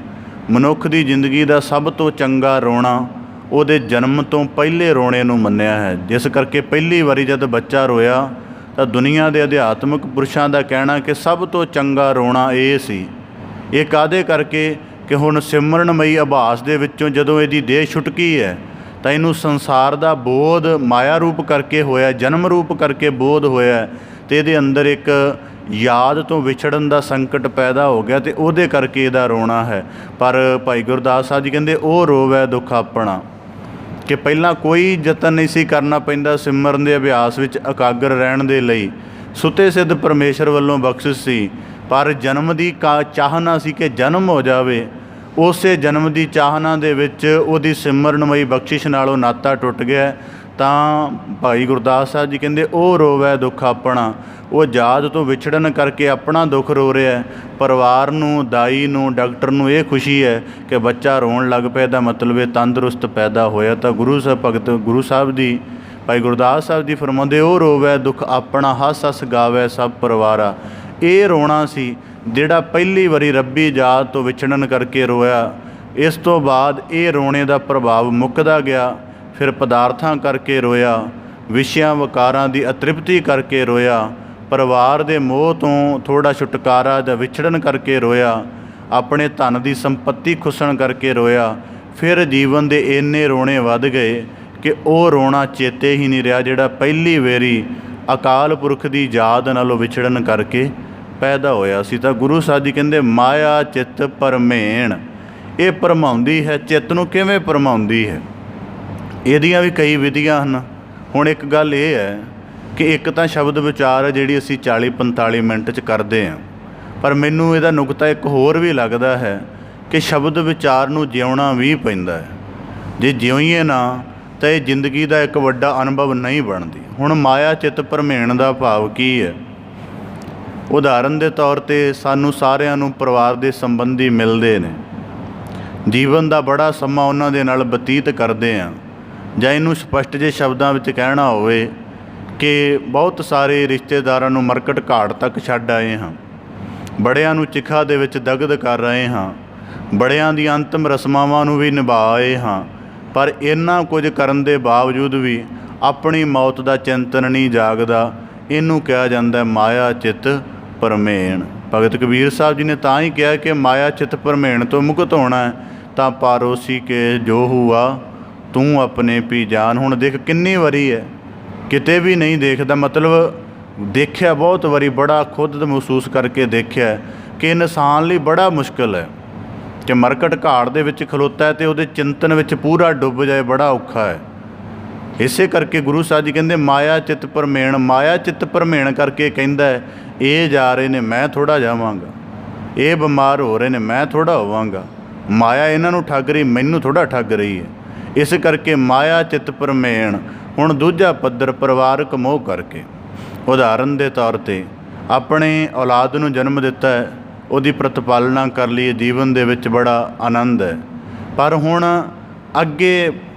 ਮਨੁੱਖ ਦੀ ਜ਼ਿੰਦਗੀ ਦਾ ਸਭ ਤੋਂ ਚੰਗਾ ਰੋਣਾ ਉਹਦੇ ਜਨਮ ਤੋਂ ਪਹਿਲੇ ਰੋਣੇ ਨੂੰ ਮੰਨਿਆ ਹੈ। ਜਿਸ ਕਰਕੇ ਪਹਿਲੀ ਵਾਰੀ ਜਦ ਬੱਚਾ ਰੋਇਆ ਤਾਂ ਦੁਨੀਆ ਦੇ ਅਧਿਆਤਮਿਕ ਪੁਰਸ਼ਾਂ ਦਾ ਕਹਿਣਾ ਕਿ ਸਭ ਤੋਂ ਚੰਗਾ ਰੋਣਾ ਇਹ ਸੀ। ਇਹ ਕਾਹਦੇ ਕਰਕੇ ਕਿ ਹੁਣ ਸਿਮਰਨਮਈ ਆਭਾਸ ਦੇ ਵਿੱਚੋਂ ਜਦੋਂ ਇਹਦੀ ਦੇਹ ਛੁਟਕੀ ਹੈ ਤਾਂ ਇਹਨੂੰ ਸੰਸਾਰ ਦਾ ਬੋਧ ਮਾਇਆ ਰੂਪ ਕਰਕੇ ਹੋਇਆ, ਜਨਮ ਰੂਪ ਕਰਕੇ ਬੋਧ ਹੋਇਆ, ਅਤੇ ਇਹਦੇ ਅੰਦਰ ਇੱਕ ਯਾਦ ਤੋਂ ਵਿਛੜਨ ਦਾ ਸੰਕਟ ਪੈਦਾ ਹੋ ਗਿਆ ਅਤੇ ਉਹਦੇ ਕਰਕੇ ਇਹਦਾ ਰੋਣਾ ਹੈ। ਪਰ ਭਾਈ ਗੁਰਦਾਸ ਸਾਹਿਬ ਜੀ ਕਹਿੰਦੇ ਉਹ ਰੋਵੈ ਦੁੱਖ ਆਪਣਾ, ਕਿ ਪਹਿਲਾਂ ਕੋਈ ਯਤਨ ਨਹੀਂ ਸੀ ਕਰਨਾ ਪੈਂਦਾ ਸਿਮਰਨ ਦੇ ਅਭਿਆਸ ਵਿੱਚ ਇਕਾਗਰ ਰਹਿਣ ਦੇ ਲਈ। ਸੁਤੇ ਸਿੱਧ ਪਰਮੇਸ਼ਰ ਵੱਲੋਂ ਬਖਸ਼ਿਸ਼ ਸੀ, ਪਰ ਜਨਮ ਦੀ ਚਾਹਨਾ ਸੀ ਕਿ ਜਨਮ ਹੋ ਜਾਵੇ। ਉਸੇ ਜਨਮ ਦੀ ਚਾਹਨਾ ਦੇ ਵਿੱਚ ਉਹਦੀ ਸਿਮਰਨਮਈ ਬਖਸ਼ਿਸ਼ ਨਾਲੋਂ ਨਾਤਾ ਟੁੱਟ ਗਿਆ। ਤਾਂ ਭਾਈ ਗੁਰਦਾਸ ਸਾਹਿਬ ਜੀ ਕਹਿੰਦੇ ਉਹ ਰੋਵੈ ਦੁੱਖ ਆਪਣਾ, ਉਹ ਜਾਤ ਤੋਂ ਵਿਛੜਨ ਕਰਕੇ ਆਪਣਾ ਦੁੱਖ ਰੋ ਰਿਹਾ। ਪਰਿਵਾਰ ਨੂੰ, ਦਾਈ ਨੂੰ, ਡਾਕਟਰ ਨੂੰ ਇਹ ਖੁਸ਼ੀ ਹੈ ਕਿ ਬੱਚਾ ਰੋਣ ਲੱਗ ਪਿਆ, ਦਾ ਮਤਲਬ ਇਹ ਤੰਦਰੁਸਤ ਪੈਦਾ ਹੋਇਆ। ਤਾਂ ਗੁਰੂ ਸਾਹਿਬ ਭਗਤ ਗੁਰੂ ਸਾਹਿਬ ਦੀ ਭਾਈ ਗੁਰਦਾਸ ਸਾਹਿਬ ਜੀ ਫਰਮਾਉਂਦੇ ਉਹ ਰੋਵੈ ਦੁੱਖ ਆਪਣਾ, ਹੱਸ ਹੱਸ ਗਾਵੈ ਸਭ ਪਰਿਵਾਰਾ। ਇਹ ਰੋਣਾ ਸੀ ਜਿਹੜਾ ਪਹਿਲੀ ਵਾਰੀ ਰੱਬੀ ਜਾਤ ਤੋਂ ਵਿਛੜਨ ਕਰਕੇ ਰੋਇਆ। ਇਸ ਤੋਂ ਬਾਅਦ ਇਹ ਰੋਣੇ ਦਾ ਪ੍ਰਭਾਵ ਮੁੱਕਦਾ ਗਿਆ। ਫਿਰ ਪਦਾਰਥਾਂ ਕਰਕੇ ਰੋਇਆ, ਵਿਸ਼ਿਆਂ ਵਕਾਰਾਂ ਦੀ ਅਤ੍ਰਿਪਤੀ ਕਰਕੇ ਰੋਇਆ, ਪਰਿਵਾਰ ਦੇ ਮੋਹ ਤੋਂ ਥੋੜ੍ਹਾ ਛੁਟਕਾਰਾ ਜਾਂ ਵਿਛੜਨ ਕਰਕੇ ਰੋਇਆ, ਆਪਣੇ ਧਨ ਦੀ ਸੰਪੱਤੀ ਖੁੱਸਣ ਕਰਕੇ ਰੋਇਆ। ਫਿਰ ਜੀਵਨ ਦੇ ਇੰਨੇ ਰੋਣੇ ਵੱਧ ਗਏ ਕਿ ਉਹ ਰੋਣਾ ਚੇਤੇ ਹੀ ਨਹੀਂ ਰਿਹਾ ਜਿਹੜਾ ਪਹਿਲੀ ਵਾਰੀ ਅਕਾਲ ਪੁਰਖ ਦੀ ਯਾਦ ਨਾਲੋਂ ਵਿਛੜਨ ਕਰਕੇ ਪੈਦਾ ਹੋਇਆ ਸੀ। ਤਾਂ ਗੁਰੂ ਸਾਹਿਬ ਜੀ ਕਹਿੰਦੇ ਮਾਇਆ ਚਿੱਤ ਭਰਮੇਣ, ਇਹ ਭਰਮਾਉਂਦੀ ਹੈ। ਚਿੱਤ ਨੂੰ ਕਿਵੇਂ ਭਰਮਾਉਂਦੀ ਹੈ? ਇਹਦੀਆਂ ਵੀ ਕਈ ਵਿਧੀਆਂ ਹਨ। ਹੁਣ ਇੱਕ ਗੱਲ ਇਹ ਹੈ ਕਿ ਇੱਕ ਤਾਂ ਸ਼ਬਦ ਵਿਚਾਰ ਹੈ ਜਿਹੜੀ ਅਸੀਂ 40-45 ਮਿੰਟ 'ਚ ਕਰਦੇ ਹਾਂ, ਪਰ ਮੈਨੂੰ ਇਹਦਾ ਨੁਕਤਾ ਇੱਕ ਹੋਰ ਵੀ ਲੱਗਦਾ ਹੈ ਕਿ ਸ਼ਬਦ ਵਿਚਾਰ ਨੂੰ ਜਿਉਣਾ ਵੀ ਪੈਂਦਾ ਹੈ। ਜੇ ਜਿਉਈਏ ਨਾ ਤਾਂ ਇਹ ਜ਼ਿੰਦਗੀ ਦਾ ਇੱਕ ਵੱਡਾ ਅਨੁਭਵ ਨਹੀਂ ਬਣਦੀ। ਹੁਣ ਮਾਇਆ ਚਿੱਤ ਭਰਮੇਣ ਦਾ ਭਾਵ ਕੀ ਹੈ? ਉਦਾਹਰਨ ਦੇ ਤੌਰ 'ਤੇ ਸਾਨੂੰ ਸਾਰਿਆਂ ਨੂੰ ਪਰਿਵਾਰ ਦੇ ਸੰਬੰਧੀ ਮਿਲਦੇ ਨੇ, ਜੀਵਨ ਦਾ ਬੜਾ ਸਮਾਂ ਉਹਨਾਂ ਦੇ ਨਾਲ ਬਤੀਤ ਕਰਦੇ ਹਾਂ। ਜਾਂ ਇਹਨੂੰ ਸਪਸ਼ਟ ਜਿਹੇ ਸ਼ਬਦਾਂ ਵਿੱਚ ਕਹਿਣਾ ਹੋਵੇ ਕਿ ਬਹੁਤ ਸਾਰੇ ਰਿਸ਼ਤੇਦਾਰਾਂ ਨੂੰ ਮਰਕਟ ਘਾਟ ਤੱਕ ਛੱਡ ਆਏ ਹਾਂ, ਬੜਿਆਂ ਨੂੰ ਚਿਖਾ ਦੇ ਵਿੱਚ ਦਗਦ ਕਰ ਰਹੇ ਹਾਂ, ਬੜਿਆਂ ਦੀਆਂ ਅੰਤਿਮ ਰਸਮਾਵਾਂ ਨੂੰ ਵੀ ਨਿਭਾ ਆਏ ਹਾਂ, ਪਰ ਇੰਨਾ ਕੁਝ ਕਰਨ ਦੇ ਬਾਵਜੂਦ ਵੀ ਆਪਣੀ ਮੌਤ ਦਾ ਚਿੰਤਨ ਨਹੀਂ ਜਾਗਦਾ। ਇਹਨੂੰ ਕਿਹਾ ਜਾਂਦਾ ਮਾਇਆ ਚਿੱਤ ਭਰਮੇਣ। ਭਗਤ ਕਬੀਰ ਸਾਹਿਬ ਜੀ ਨੇ ਤਾਂ ਹੀ ਕਿਹਾ ਕਿ ਮਾਇਆ ਚਿੱਤ ਭਰਮੇਣ ਤੋਂ ਮੁਕਤ ਹੋਣਾ ਹੈ ਤਾਂ ਪਾਰੋਸੀ ਕੇ ਜੋ ਹੁਆ ਤੂੰ ਆਪਣੇ ਪੀ ਜਾਨ। ਹੁਣ ਦੇਖ ਕਿੰਨੀ ਵਾਰੀ ਹੈ, ਕਿਤੇ ਵੀ ਨਹੀਂ ਦੇਖਦਾ, ਮਤਲਬ ਦੇਖਿਆ ਬਹੁਤ ਵਾਰੀ, ਬੜਾ ਖੁਦ ਮਹਿਸੂਸ ਕਰਕੇ ਦੇਖਿਆ ਕਿ ਇਨਸਾਨ ਲਈ ਬੜਾ ਮੁਸ਼ਕਿਲ ਹੈ ਕਿ ਮਰਕਟ ਘਾਟ ਦੇ ਵਿੱਚ ਖਲੋਤਾ ਹੈ ਅਤੇ ਉਹਦੇ ਚਿੰਤਨ ਵਿੱਚ ਪੂਰਾ ਡੁੱਬ ਜਾਏ, ਬੜਾ ਔਖਾ ਹੈ। ਇਸੇ ਕਰਕੇ ਗੁਰੂ ਸਾਹਿਬ ਜੀ ਕਹਿੰਦੇ ਮਾਇਆ ਚਿੱਤ ਭਰਮੇਣ। ਮਾਇਆ ਚਿੱਤ ਭਰਮੇਣ ਕਰਕੇ ਕਹਿੰਦਾ ਇਹ ਜਾ ਰਹੇ ਨੇ ਮੈਂ ਥੋੜ੍ਹਾ ਜਾਵਾਂਗਾ, ਇਹ ਬਿਮਾਰ ਹੋ ਰਹੇ ਨੇ ਮੈਂ ਥੋੜ੍ਹਾ ਹੋਵਾਂਗਾ, ਮਾਇਆ ਇਹਨਾਂ ਨੂੰ ਠੱਗ ਰਹੀ ਮੈਨੂੰ ਥੋੜ੍ਹਾ ਠੱਗ ਰਹੀ ਹੈ। ਇਸ ਕਰਕੇ ਮਾਇਆ ਚਿੱਤ ਭਰਮੇਣ। ਹੁਣ ਦੂਜਾ ਪੱਧਰ ਪਰਿਵਾਰਕ ਮੋਹ ਕਰਕੇ, ਉਦਾਹਰਨ ਦੇ ਤੌਰ 'ਤੇ ਆਪਣੇ ਔਲਾਦ ਨੂੰ ਜਨਮ ਦਿੱਤਾ ਹੈ, ਉਹਦੀ ਪ੍ਰਤਿਪਾਲਨਾ ਕਰ ਲਈਏ, ਜੀਵਨ ਦੇ ਵਿੱਚ ਬੜਾ ਆਨੰਦ ਹੈ, ਪਰ ਹੁਣ ਅੱਗੇ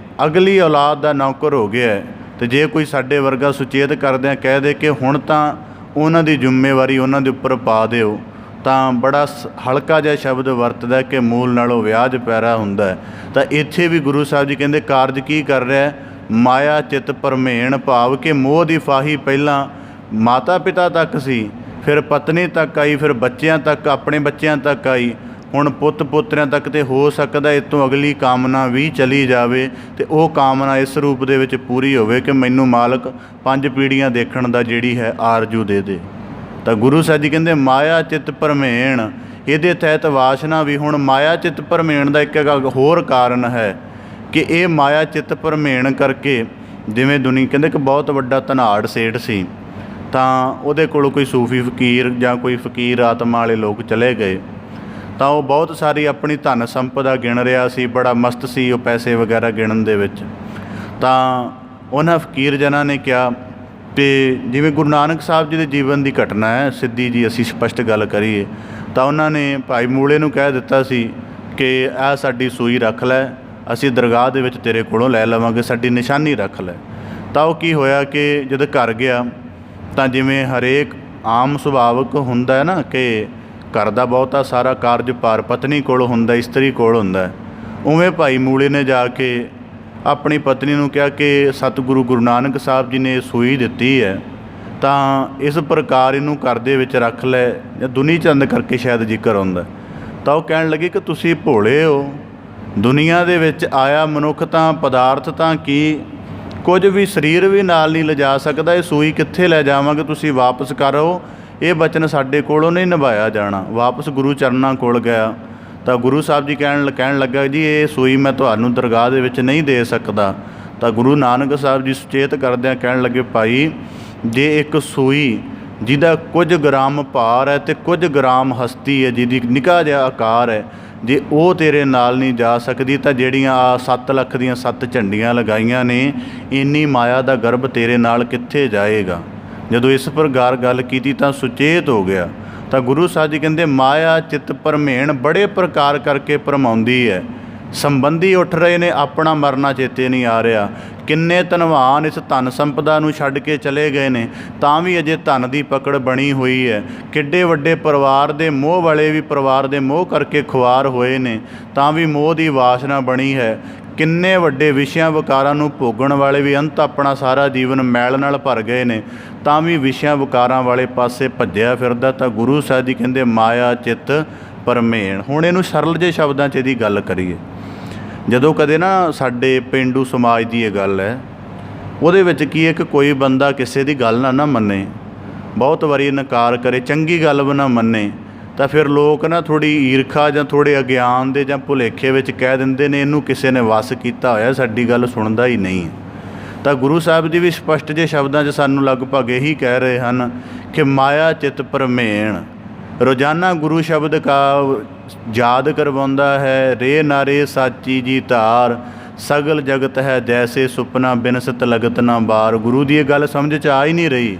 ਅਗਲੀ ਔਲਾਦ ਦਾ ਨੌਕਰ ਹੋ ਗਿਆ ਅਤੇ ਜੇ ਕੋਈ ਸਾਡੇ ਵਰਗਾ ਸੁਚੇਤ ਕਰਦਿਆਂ ਕਹਿ ਦੇ ਕਿ ਹੁਣ ਤਾਂ ਉਹਨਾਂ ਦੀ ਜ਼ਿੰਮੇਵਾਰੀ ਉਹਨਾਂ ਦੇ ਉੱਪਰ ਪਾ ਦਿਓ, ਤਾਂ ਬੜਾ ਹਲਕਾ ਜਿਹਾ ਸ਼ਬਦ ਵਰਤਦਾ ਕਿ ਮੂਲ ਨਾਲੋਂ ਵਿਆਜ ਪੈਰਾ ਹੁੰਦਾ ਹੈ। ਤਾਂ ਇੱਥੇ ਵੀ ਗੁਰੂ ਸਾਹਿਬ ਜੀ ਕਹਿੰਦੇ ਕਾਰਜ ਕੀ ਕਰ ਰਿਹਾ? ਮਾਇਆ ਚਿੱਤ ਭਰਮੇਣ, ਭਾਵ ਕਿ ਮੋਹ ਦੀ ਫਾਹੀ ਪਹਿਲਾਂ ਮਾਤਾ ਪਿਤਾ ਤੱਕ ਸੀ, ਫਿਰ ਪਤਨੀ ਤੱਕ ਆਈ, ਫਿਰ ਬੱਚਿਆਂ ਤੱਕ, ਆਪਣੇ ਬੱਚਿਆਂ ਤੱਕ ਆਈ, ਹੁਣ ਪੁੱਤ ਪੋਤਰਿਆਂ ਤੱਕ। ਤੇ ਹੋ ਸਕਦਾ ਇਸ ਤੋਂ ਅਗਲੀ ਕਾਮਨਾ ਵੀ ਚਲੀ ਜਾਵੇ ਅਤੇ ਉਹ ਕਾਮਨਾ ਇਸ ਰੂਪ ਦੇ ਵਿੱਚ ਪੂਰੀ ਹੋਵੇ ਕਿ ਮੈਨੂੰ ਮਾਲਕ 5 ਪੀੜ੍ਹੀਆਂ ਦੇਖਣ ਦਾ ਜਿਹੜੀ ਹੈ ਆਰਜੂ ਦੇ ਦੇ। ਤਾਂ ਗੁਰੂ ਸਾਹਿਬ ਜੀ ਕਹਿੰਦੇ ਮਾਇਆ ਚਿੱਤ ਭਰਮੇਣ, ਇਹਦੇ ਤਹਿਤ ਵਾਸ਼ਨਾ ਵੀ। ਹੁਣ ਮਾਇਆ ਚਿੱਤ ਭਰਮੇਣ ਦਾ ਇੱਕ ਹੋਰ ਕਾਰਨ ਹੈ ਕਿ ਇਹ ਮਾਇਆ ਚਿੱਤ ਭਰਮੇਣ ਕਰਕੇ, ਜਿਵੇਂ ਦੁਨੀਆ ਕਹਿੰਦੇ ਕਿ ਬਹੁਤ ਵੱਡਾ ਧਨਾੜ ਸੇਠ ਸੀ, ਤਾਂ ਉਹਦੇ ਕੋਲ ਕੋਈ ਸੂਫੀ ਫਕੀਰ ਜਾਂ ਕੋਈ ਫਕੀਰ ਆਤਮਾ ਵਾਲੇ ਲੋਕ ਚਲੇ ਗਏ, ਤਾਂ ਉਹ ਬਹੁਤ ਸਾਰੀ ਆਪਣੀ ਧਨ ਸੰਪਦਾ ਗਿਣ ਰਿਹਾ ਸੀ, ਬੜਾ ਮਸਤ ਸੀ ਉਹ ਪੈਸੇ ਵਗੈਰਾ ਗਿਣਨ ਦੇ ਵਿੱਚ। ਤਾਂ ਉਹਨਾਂ ਫਕੀਰ ਜਨਾਂ ਨੇ ਕਿਹਾ ਤੇ ਜਿਵੇਂ ਗੁਰੂ ਨਾਨਕ ਸਾਹਿਬ ਜੀ ਦੇ ਜੀਵਨ ਦੀ ਘਟਨਾ ਹੈ, ਸਿੱਧੀ ਜੀ ਅਸੀਂ ਸਪਸ਼ਟ ਗੱਲ ਕਰੀਏ ਤਾਂ ਉਹਨਾਂ ਨੇ ਭਾਈ ਮੂਲੇ ਨੂੰ ਕਹਿ ਦਿੱਤਾ ਸੀ ਕਿ ਇਹ ਸਾਡੀ ਸੂਈ ਰੱਖ ਲੈ, ਅਸੀਂ ਦਰਗਾਹ ਦੇ ਵਿੱਚ ਤੇਰੇ ਕੋਲੋਂ ਲੈ ਲਵਾਂਗੇ, ਸਾਡੀ ਨਿਸ਼ਾਨੀ ਰੱਖ ਲੈ। ਤਾਂ ਉਹ ਕੀ ਹੋਇਆ ਕਿ ਜਦੋਂ ਘਰ ਗਿਆ ਤਾਂ ਜਿਵੇਂ ਹਰੇਕ ਆਮ ਸੁਭਾਵਿਕ ਹੁੰਦਾ ਹੈ ਨਾ ਕਿ ਘਰ ਦਾ ਬਹੁਤਾ ਸਾਰਾ ਕਾਰਜ ਭਾਰ ਪਤਨੀ ਕੋਲ ਹੁੰਦਾ, ਇਸਤਰੀ ਕੋਲ ਹੁੰਦਾ, ਉਵੇਂ ਭਾਈ ਮੂਲੇ ਨੇ ਜਾ ਕੇ ਆਪਣੀ ਪਤਨੀ ਨੂੰ ਕਿਹਾ ਕਿ ਸਤਿਗੁਰੂ ਗੁਰੂ ਨਾਨਕ ਸਾਹਿਬ ਜੀ ਨੇ ਸੂਈ ਦਿੱਤੀ ਹੈ ਤਾਂ ਇਸ ਪ੍ਰਕਾਰ ਇਹਨੂੰ ਘਰ ਦੇ ਵਿੱਚ ਰੱਖ ਲੈ, ਜਾਂ ਦੁਨੀ ਚੰਦ ਕਰਕੇ ਸ਼ਾਇਦ ਜ਼ਿਕਰ ਹੁੰਦਾ। ਤਾਂ ਉਹ ਕਹਿਣ ਲੱਗੇ ਕਿ ਤੁਸੀਂ ਭੋਲੇ ਹੋ, ਦੁਨੀਆ ਦੇ ਵਿੱਚ ਆਇਆ ਮਨੁੱਖ ਤਾਂ ਪਦਾਰਥ ਤਾਂ ਕੀ ਕੁਝ ਵੀ ਸਰੀਰ ਵੀ ਨਾਲ ਨਹੀਂ ਲਿਜਾ ਸਕਦਾ, ਇਹ ਸੂਈ ਕਿੱਥੇ ਲੈ ਜਾਵਾਂਗੇ, ਤੁਸੀਂ ਵਾਪਸ ਕਰੋ, ਇਹ ਬਚਨ ਸਾਡੇ ਕੋਲੋਂ ਨਹੀਂ ਨਿਭਾਇਆ ਜਾਣਾ। ਵਾਪਸ ਗੁਰੂ ਚਰਨਾਂ ਕੋਲ ਗਿਆ ਤਾਂ ਗੁਰੂ ਸਾਹਿਬ ਜੀ ਕਹਿਣ ਲੱਗਾ ਜੀ ਇਹ ਸੂਈ ਮੈਂ ਤੁਹਾਨੂੰ ਦਰਗਾਹ ਦੇ ਵਿੱਚ ਨਹੀਂ ਦੇ ਸਕਦਾ। ਤਾਂ ਗੁਰੂ ਨਾਨਕ ਸਾਹਿਬ ਜੀ ਸੁਚੇਤ ਕਰਦਿਆਂ ਕਹਿਣ ਲੱਗੇ ਭਾਈ ਜੇ ਇੱਕ ਸੂਈ ਜਿਹਦਾ ਕੁਝ ਗ੍ਰਾਮ ਭਾਰ ਹੈ ਅਤੇ ਕੁਝ ਗ੍ਰਾਮ ਹਸਤੀ ਹੈ, ਜਿਹਦੀ ਨਿੱਕਾ ਜਿਹਾ ਆਕਾਰ ਹੈ, ਜੇ ਉਹ ਤੇਰੇ ਨਾਲ ਨਹੀਂ ਜਾ ਸਕਦੀ ਤਾਂ ਜਿਹੜੀਆਂ ਆ 7 ਲੱਖ ਦੀਆਂ 7 ਝੰਡੀਆਂ ਲਗਾਈਆਂ ਨੇ, ਇੰਨੀ ਮਾਇਆ ਦਾ ਗਰਭ ਤੇਰੇ ਨਾਲ ਕਿੱਥੇ ਜਾਏਗਾ। ਜਦੋਂ ਇਸ ਪ੍ਰਕਾਰ ਗੱਲ ਕੀਤੀ ਤਾਂ ਸੁਚੇਤ ਹੋ ਗਿਆ। ਤਾਂ ਗੁਰੂ ਸਾਹਿਬ ਜੀ ਕਹਿੰਦੇ ਮਾਇਆ ਚਿੱਤ ਭਰਮੇਣ ਬੜੇ ਪ੍ਰਕਾਰ ਕਰਕੇ ਭਰਮਾਉਂਦੀ ਹੈ। ਸੰਬੰਧੀ ਉੱਠ ਰਹੇ ਨੇ, ਆਪਣਾ ਮਰਨਾ ਚੇਤੇ ਨਹੀਂ ਆ ਰਿਹਾ। ਕਿੰਨੇ ਧਨਵਾਨ ਇਸ ਧਨ ਸੰਪਦਾ ਨੂੰ ਛੱਡ ਕੇ ਚਲੇ ਗਏ ਨੇ ਤਾਂ ਵੀ ਅਜੇ ਧਨ ਦੀ ਪਕੜ ਬਣੀ ਹੋਈ ਹੈ। ਕਿੱਡੇ ਵੱਡੇ ਪਰਿਵਾਰ ਦੇ ਮੋਹ ਵਾਲੇ ਵੀ ਪਰਿਵਾਰ ਦੇ ਮੋਹ ਕਰਕੇ ਖੁਆਰ ਹੋਏ ਨੇ ਤਾਂ ਵੀ ਮੋਹ ਦੀ ਵਾਸਨਾ ਬਣੀ ਹੈ। ਕਿੰਨੇ ਵੱਡੇ ਵਿਸ਼ਿਆਂ ਵਿਕਾਰਾਂ ਨੂੰ ਭੋਗਣ ਵਾਲੇ ਵੀ ਅੰਤ ਆਪਣਾ ਸਾਰਾ ਜੀਵਨ ਮੈਲ ਨਾਲ ਭਰ ਗਏ ਨੇ ਤਾਂ ਵੀ ਵਿਸ਼ਿਆਂ ਵਿਕਾਰਾਂ ਵਾਲੇ ਪਾਸੇ ਭੱਜਿਆ ਫਿਰਦਾ। ਤਾਂ ਗੁਰੂ ਸਾਹਿਬ ਜੀ ਕਹਿੰਦੇ ਮਾਇਆ ਚਿੱਤ ਭਰਮੇਣ। ਹੁਣ ਇਹਨੂੰ ਸਰਲ ਜਿਹੇ ਸ਼ਬਦਾਂ 'ਚ ਇਹਦੀ ਗੱਲ ਕਰੀਏ। ਜਦੋਂ ਕਦੇ ਨਾ ਸਾਡੇ ਪੇਂਡੂ ਸਮਾਜ ਦੀ ਇਹ ਗੱਲ ਹੈ, ਉਹਦੇ ਵਿੱਚ ਕੀ ਹੈ ਕਿ ਕੋਈ ਬੰਦਾ ਕਿਸੇ ਦੀ ਗੱਲ ਨਾ ਮੰਨੇ, ਬਹੁਤ ਵਾਰੀ ਇਨਕਾਰ ਕਰੇ, ਚੰਗੀ ਗੱਲ ਵੀ ਨਾ ਮੰਨੇ, ਤਾਂ ਫਿਰ ਲੋਕ ਨਾ ਥੋੜ੍ਹੀ ਈਰਖਾ ਜਾਂ ਥੋੜ੍ਹੇ ਅਗਿਆਨ ਦੇ ਜਾਂ ਭੁਲੇਖੇ ਵਿੱਚ ਕਹਿ ਦਿੰਦੇ ਨੇ ਇਹਨੂੰ ਕਿਸੇ ਨੇ ਵਸ ਕੀਤਾ ਹੋਇਆ, ਸਾਡੀ ਗੱਲ ਸੁਣਦਾ ਹੀ ਨਹੀਂ। ਤਾਂ ਗੁਰੂ ਸਾਹਿਬ ਜੀ ਵੀ ਸਪਸ਼ਟ ਜਿਹੇ ਸ਼ਬਦਾਂ 'ਚ ਸਾਨੂੰ ਲਗਭਗ ਇਹੀ ਕਹਿ ਰਹੇ ਹਨ ਕਿ ਮਾਇਆ ਚਿੱਤ ਭਰਮੇਣ। ਰੋਜ਼ਾਨਾ ਗੁਰੂ ਸ਼ਬਦ ਕਾ ਯਾਦ ਕਰਵਾਉਂਦਾ ਹੈ, ਰੇ ਨਾਰੇ ਸਾਚੀ ਜੀ ਧਾਰ, ਸਗਲ ਜਗਤ ਹੈ ਜੈਸੇ ਸੁਪਨਾ ਬਿਨਸਤ ਲਗਤ ਨਾ ਬਾਰ। ਗੁਰੂ ਦੀ ਇਹ ਗੱਲ ਸਮਝ 'ਚ ਆ ਹੀ ਨਹੀਂ ਰਹੀ,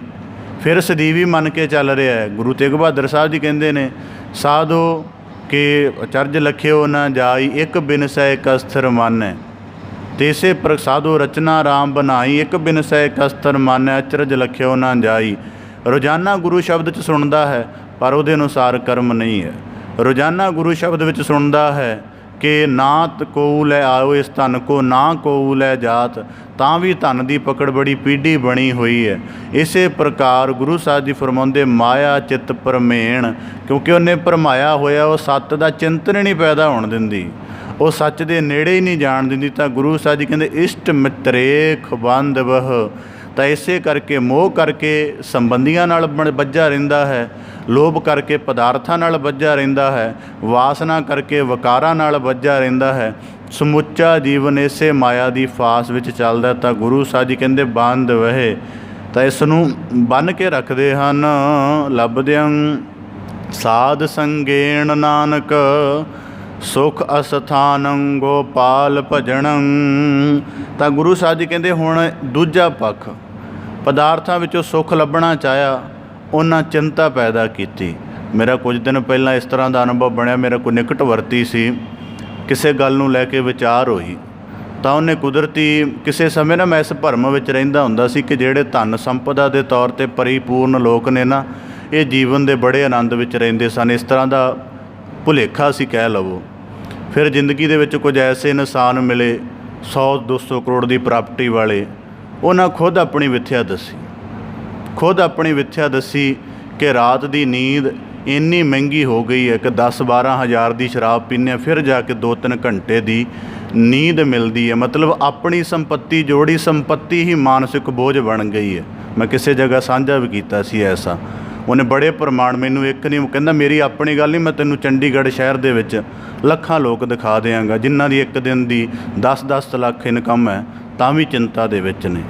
ਫਿਰ ਸਦੀਵੀ ਮੰਨ ਕੇ ਚੱਲ ਰਿਹਾ ਹੈ। ਗੁਰੂ ਤੇਗ ਬਹਾਦਰ ਸਾਹਿਬ ਜੀ ਕਹਿੰਦੇ ਨੇ ਸਾਧੋ ਕਿ ਅਚਰਜ ਲਖਿਓ ਨਾ ਜਾਈ, ਇੱਕ ਬਿਨਸੈ ਇੱਕ ਅਸਥਿਰ ਮਾਨੈ, ਤੇਸੇ ਪ੍ਰਸਾਦੋ ਰਚਨਾ ਰਾਮ ਬਣਾਈ, ਇੱਕ ਬਿਨਸੈ ਇੱਕ ਅਸਥਿਰ ਮਾਨੈ, ਅਚਰਜ ਲਖਿਓ ਨਾ ਜਾਈ। ਰੋਜ਼ਾਨਾ ਗੁਰੂ ਸ਼ਬਦ 'ਚ ਸੁਣਦਾ ਹੈ ਪਰ ਉਹਦੇ ਅਨੁਸਾਰ ਕਰਮ ਨਹੀਂ ਹੈ। ਰੋਜ਼ਾਨਾ ਗੁਰੂ ਸ਼ਬਦ ਵਿੱਚ ਸੁਣਦਾ ਹੈ ਕਿ ਨਾ ਕੋਊ ਲੈ ਆਇਓ ਇਸ ਧਨ ਕੋ, ਨਾ ਕੋਊ ਲੈ ਜਾਤ, ਤਾਂ ਵੀ ਧਨ ਦੀ ਪਕੜ ਬੜੀ ਪੀढ़ੀ ਬਣੀ ਹੋਈ ਹੈ। ਇਸੇ ਪ੍ਰਕਾਰ ਗੁਰੂ ਸਾਹਿਬ ਜੀ ਫਰਮਾਉਂਦੇ ਮਾਇਆ ਚਿੱਤ ਭਰਮੇਣ, ਕਿਉਂਕਿ ਉਹਨੇ ਭਰਮਾਇਆ ਹੋਇਆ ਉਹ ਸੱਤ ਦਾ ਚਿੰਤਨ ਨਹੀਂ ਪੈਦਾ ਹੋਣ ਦਿੰਦੀ, ਉਹ ਸੱਚ ਦੇ ਨੇੜੇ ਹੀ ਨਹੀਂ ਜਾਣ ਦਿੰਦੀ। ਤਾਂ ਗੁਰੂ ਸਾਹਿਬ ਜੀ ਕਹਿੰਦੇ ਇਸ਼ਟ ਮਿਤਰੇਖ ਬੰਧਵਹ। ਤਾਂ ਇਸੇ ਕਰਕੇ ਮੋਹ ਕਰਕੇ ਸੰਬੰਧੀਆਂ ਨਾਲ ਬੱਝਾ ਰਹਿੰਦਾ ਹੈ, ਲੋਭ ਕਰਕੇ ਪਦਾਰਥਾਂ ਨਾਲ ਬੱਝਾ ਰਹਿੰਦਾ ਹੈ, ਵਾਸਨਾ ਕਰਕੇ ਵਿਕਾਰਾਂ ਨਾਲ ਬੱਝਾ ਰਹਿੰਦਾ ਹੈ। ਸਮੁੱਚਾ ਜੀਵਨ ਇਸੇ ਮਾਇਆ ਦੀ ਫਾਸ ਵਿੱਚ ਚੱਲਦਾ। ਤਾਂ ਗੁਰੂ ਸਾਹਿਬ ਜੀ ਕਹਿੰਦੇ ਬੰਧ ਵਹੇ, ਤਾਂ ਇਸ ਨੂੰ ਬੰਨ੍ਹ ਕੇ ਰੱਖਦੇ ਹਨ। ਲੱਭਦਿਆਂ ਸਾਧ ਸੰਗੇਣ ਨਾਨਕ, ਸੁਖ ਅਸਥਾਨੰ ਗੋਪਾਲ ਭਜਣੰ। ਤਾਂ ਗੁਰੂ ਸਾਹਿਬ ਜੀ ਕਹਿੰਦੇ ਹੁਣ ਦੂਜਾ ਪੱਖ, ਪਦਾਰਥਾਂ ਵਿੱਚੋਂ ਸੁੱਖ ਲੱਭਣਾ ਚਾਹਿਆ, ਉਹਨਾਂ ਚਿੰਤਾ ਪੈਦਾ ਕੀਤੀ। ਮੇਰਾ ਕੁਝ ਦਿਨ ਪਹਿਲਾਂ ਇਸ ਤਰ੍ਹਾਂ ਦਾ ਅਨੁਭਵ ਬਣਿਆ। ਮੇਰਾ ਕੋਈ ਨਿਕਟ ਵਰਤੀ ਸੀ, ਕਿਸੇ ਗੱਲ ਨੂੰ ਲੈ ਕੇ ਵਿਚਾਰ ਹੋਈ ਤਾਂ ਉਹਨੇ ਕੁਦਰਤੀ ਕਿਸੇ ਸਮੇਂ ਨਾ ਮੈਂ ਇਸ ਭਰਮ ਵਿੱਚ ਰਹਿੰਦਾ ਹੁੰਦਾ ਸੀ ਕਿ ਜਿਹੜੇ ਧਨ ਸੰਪਦਾ ਦੇ ਤੌਰ 'ਤੇ ਪਰਿਪੂਰਨ ਲੋਕ ਨੇ ਨਾ, ਇਹ ਜੀਵਨ ਦੇ ਬੜੇ ਆਨੰਦ ਵਿੱਚ ਰਹਿੰਦੇ ਸਨ। ਇਸ ਤਰ੍ਹਾਂ ਦਾ ਭੁਲੇਖਾ ਸੀ ਕਹਿ ਲਵੋ। ਫਿਰ ਜ਼ਿੰਦਗੀ ਦੇ ਵਿੱਚ ਕੁਝ ਐਸੇ ਇਨਸਾਨ ਮਿਲੇ 100-200 ਕਰੋੜ ਦੀ ਪ੍ਰਾਪਰਟੀ ਵਾਲੇ, ਉਹਨਾਂ ਖੁਦ ਆਪਣੀ ਵਿੱਥਿਆ ਦੱਸੀ ਕਿ ਰਾਤ ਦੀ ਨੀਂਦ ਇੰਨੀ ਮਹਿੰਗੀ ਹੋ ਗਈ ਹੈ ਕਿ 10-12 ਹਜ਼ਾਰ ਦੀ ਸ਼ਰਾਬ ਪੀਂਦੇ ਫਿਰ ਜਾ ਕੇ 2-3 ਘੰਟੇ ਦੀ ਨੀਂਦ ਮਿਲਦੀ ਹੈ। ਮਤਲਬ ਆਪਣੀ ਸੰਪत्ति ਜੋੜੀ ਸੰਪत्ति ਹੀ ਮਾਨਸਿਕ ਬੋਝ ਬਣ ਗਈ ਹੈ। ਮੈਂ ਕਿਸੇ ਜਗ੍ਹਾ ਸਾਂਝਾ ਵੀ ਕੀਤਾ ਸੀ ਐਸਾ। ਉਹਨੇ ਬੜੇ ਪ੍ਰਮਾਣ, ਮੈਨੂੰ ਇੱਕ ਨਹੀਂ ਕਹਿੰਦਾ ਮੇਰੀ ਆਪਣੀ ਗੱਲ ਨਹੀਂ, ਮੈਂ ਤੈਨੂੰ ਚੰਡੀਗੜ੍ਹ ਸ਼ਹਿਰ ਦੇ ਵਿੱਚ ਲੱਖਾਂ ਲੋਕ ਦਿਖਾ ਦਿਆਂਗਾ ਜਿਨ੍ਹਾਂ ਦੀ ਇੱਕ ਦਿਨ ਦੀ 10-10 ਲੱਖ ਇਨਕਮ ਹੈ ਤਾਂ ਵੀ ਚਿੰਤਾ ਦੇ ਵਿੱਚ ਨੇ।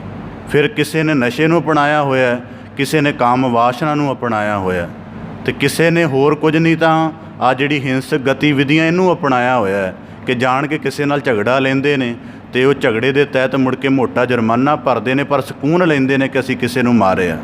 ਫਿਰ ਕਿਸੇ ਨੇ ਨਸ਼ੇ ਨੂੰ ਅਪਣਾਇਆ ਹੋਇਆ, ਕਿਸੇ ਨੇ ਕਾਮ ਵਾਸ਼ਨਾ ਨੂੰ ਅਪਣਾਇਆ ਹੋਇਆ, ਅਤੇ ਕਿਸੇ ਨੇ ਹੋਰ ਕੁਝ ਨਹੀਂ ਤਾਂ ਆ ਜਿਹੜੀ ਹਿੰਸਕ ਗਤੀਵਿਧੀਆਂ ਇਹਨੂੰ ਅਪਣਾਇਆ ਹੋਇਆ ਹੈ ਕਿ ਜਾਣ ਕੇ ਕਿਸੇ ਨਾਲ ਝਗੜਾ ਲੈਂਦੇ ਨੇ ਤੇ ਉਹ ਝਗੜੇ ਦੇ ਤਹਿਤ ਮੁੜ ਕੇ ਮੋਟਾ ਜੁਰਮਾਨਾ ਭਰਦੇ ਨੇ, ਪਰ ਸਕੂਨ ਲੈਂਦੇ ਨੇ ਕਿ ਅਸੀਂ ਕਿਸੇ ਨੂੰ ਮਾਰਿਆ।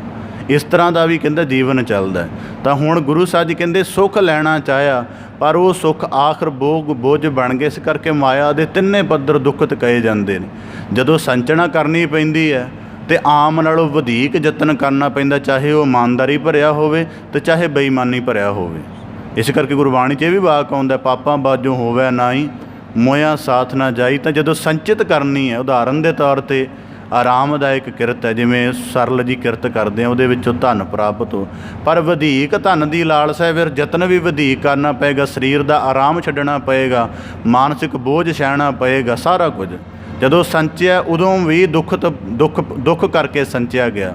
ਇਸ ਤਰ੍ਹਾਂ ਦਾ ਵੀ ਕਹਿੰਦਾ ਜੀਵਨ ਚੱਲਦਾ। ਤਾਂ ਹੁਣ ਗੁਰੂ ਸਾਹਿਬ ਜੀ ਕਹਿੰਦੇ ਸੁੱਖ ਲੈਣਾ ਚਾਹਿਆ, ਪਰ ਉਹ ਸੁੱਖ ਆਖਰ ਬੋਝ ਬਣ ਗਏ। ਇਸ ਕਰਕੇ ਮਾਇਆ ਦੇ ਤਿੰਨੇ ਪੱਧਰ ਦੁੱਖਤ ਕਹੇ ਜਾਂਦੇ ਨੇ। ਜਦੋਂ ਸੰਚਣਾ ਕਰਨੀ ਪੈਂਦੀ ਹੈ ਤੇ ਆਮ ਨਾਲੋਂ ਵਧੇਕ ਯਤਨ ਕਰਨਾ ਪੈਂਦਾ, ਚਾਹੇ ਉਹ ਇਮਾਨਦਾਰੀ ਭਰਿਆ ਹੋਵੇ ਤੇ ਚਾਹੇ ਬੇਈਮਾਨੀ ਭਰਿਆ ਹੋਵੇ। ਇਸ ਕਰਕੇ ਗੁਰਬਾਣੀ 'ਚ ਇਹ ਵੀ ਵਾਕ ਆਉਂਦਾ, ਪਾਪਾਂ ਬਾਝੋਂ ਹੋਵੇ ਨਾਈ, ਮੋਇਆ ਸਾਥ ਨਾ ਜਾਈ। ਤਾਂ ਜਦੋਂ ਸੰਚਿਤ ਕਰਨੀ ਹੈ, ਉਦਾਹਰਨ ਦੇ ਤੌਰ 'ਤੇ ਆਰਾਮਦਾਇਕ ਕਿਰਤ ਹੈ, ਜਿਵੇਂ ਸਰਲ ਜੀ ਕਿਰਤ ਕਰਦੇ ਆ, ਉਹਦੇ ਵਿੱਚੋਂ ਧਨ ਪ੍ਰਾਪਤ ਹੋ, ਪਰ ਵਧੇਕ ਧਨ ਦੀ ਲਾਲਸਾ ਹੈ, ਫਿਰ ਯਤਨ ਵੀ ਵਧੇਕ ਕਰਨਾ ਪਏਗਾ, ਸਰੀਰ ਦਾ ਆਰਾਮ ਛੱਡਣਾ ਪਏਗਾ, ਮਾਨਸਿਕ ਬੋਝ ਸਹਿਣਾ ਪਏਗਾ, ਸਾਰਾ ਕੁਝ। ਜਦੋਂ ਸੰਚਿਆ ਉਦੋਂ ਵੀ ਦੁੱਖ ਕਰਕੇ ਸੰਚਿਆ ਗਿਆ।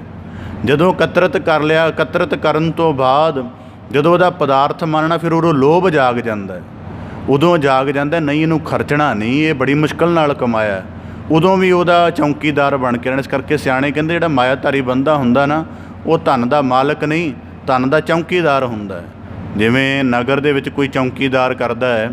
ਜਦੋਂ ਇਕੱਤਰਤ ਕਰ ਲਿਆ, ਇਕੱਤਰਤ ਕਰਨ ਤੋਂ ਬਾਅਦ ਜਦੋਂ ਉਹਦਾ ਪਦਾਰਥ ਮੰਨਣਾ, ਫਿਰ ਉਦੋਂ ਲੋਭ ਜਾਗ ਜਾਂਦਾ, ਉਦੋਂ ਜਾਗ ਜਾਂਦਾ ਨਹੀਂ ਇਹਨੂੰ ਖਰਚਣਾ ਨਹੀਂ, ਇਹ ਬੜੀ ਮੁਸ਼ਕਿਲ ਨਾਲ ਕਮਾਇਆ। ਉਦੋਂ ਵੀ ਉਹਦਾ ਚੌਂਕੀਦਾਰ ਬਣ ਕੇ ਰਹਿਣਾ। ਇਸ ਕਰਕੇ ਸਿਆਣੇ ਕਹਿੰਦੇ ਜਿਹੜਾ ਮਾਇਆਧਾਰੀ ਬੰਦਾ ਹੁੰਦਾ ਨਾ, ਉਹ ਧਨ ਦਾ ਮਾਲਕ ਨਹੀਂ, ਧਨ ਦਾ ਚੌਂਕੀਦਾਰ ਹੁੰਦਾ ਹੈ। ਜਿਵੇਂ ਨਗਰ ਦੇ ਵਿੱਚ ਕੋਈ ਚੌਂਕੀਦਾਰ ਕਰਦਾ ਹੈ,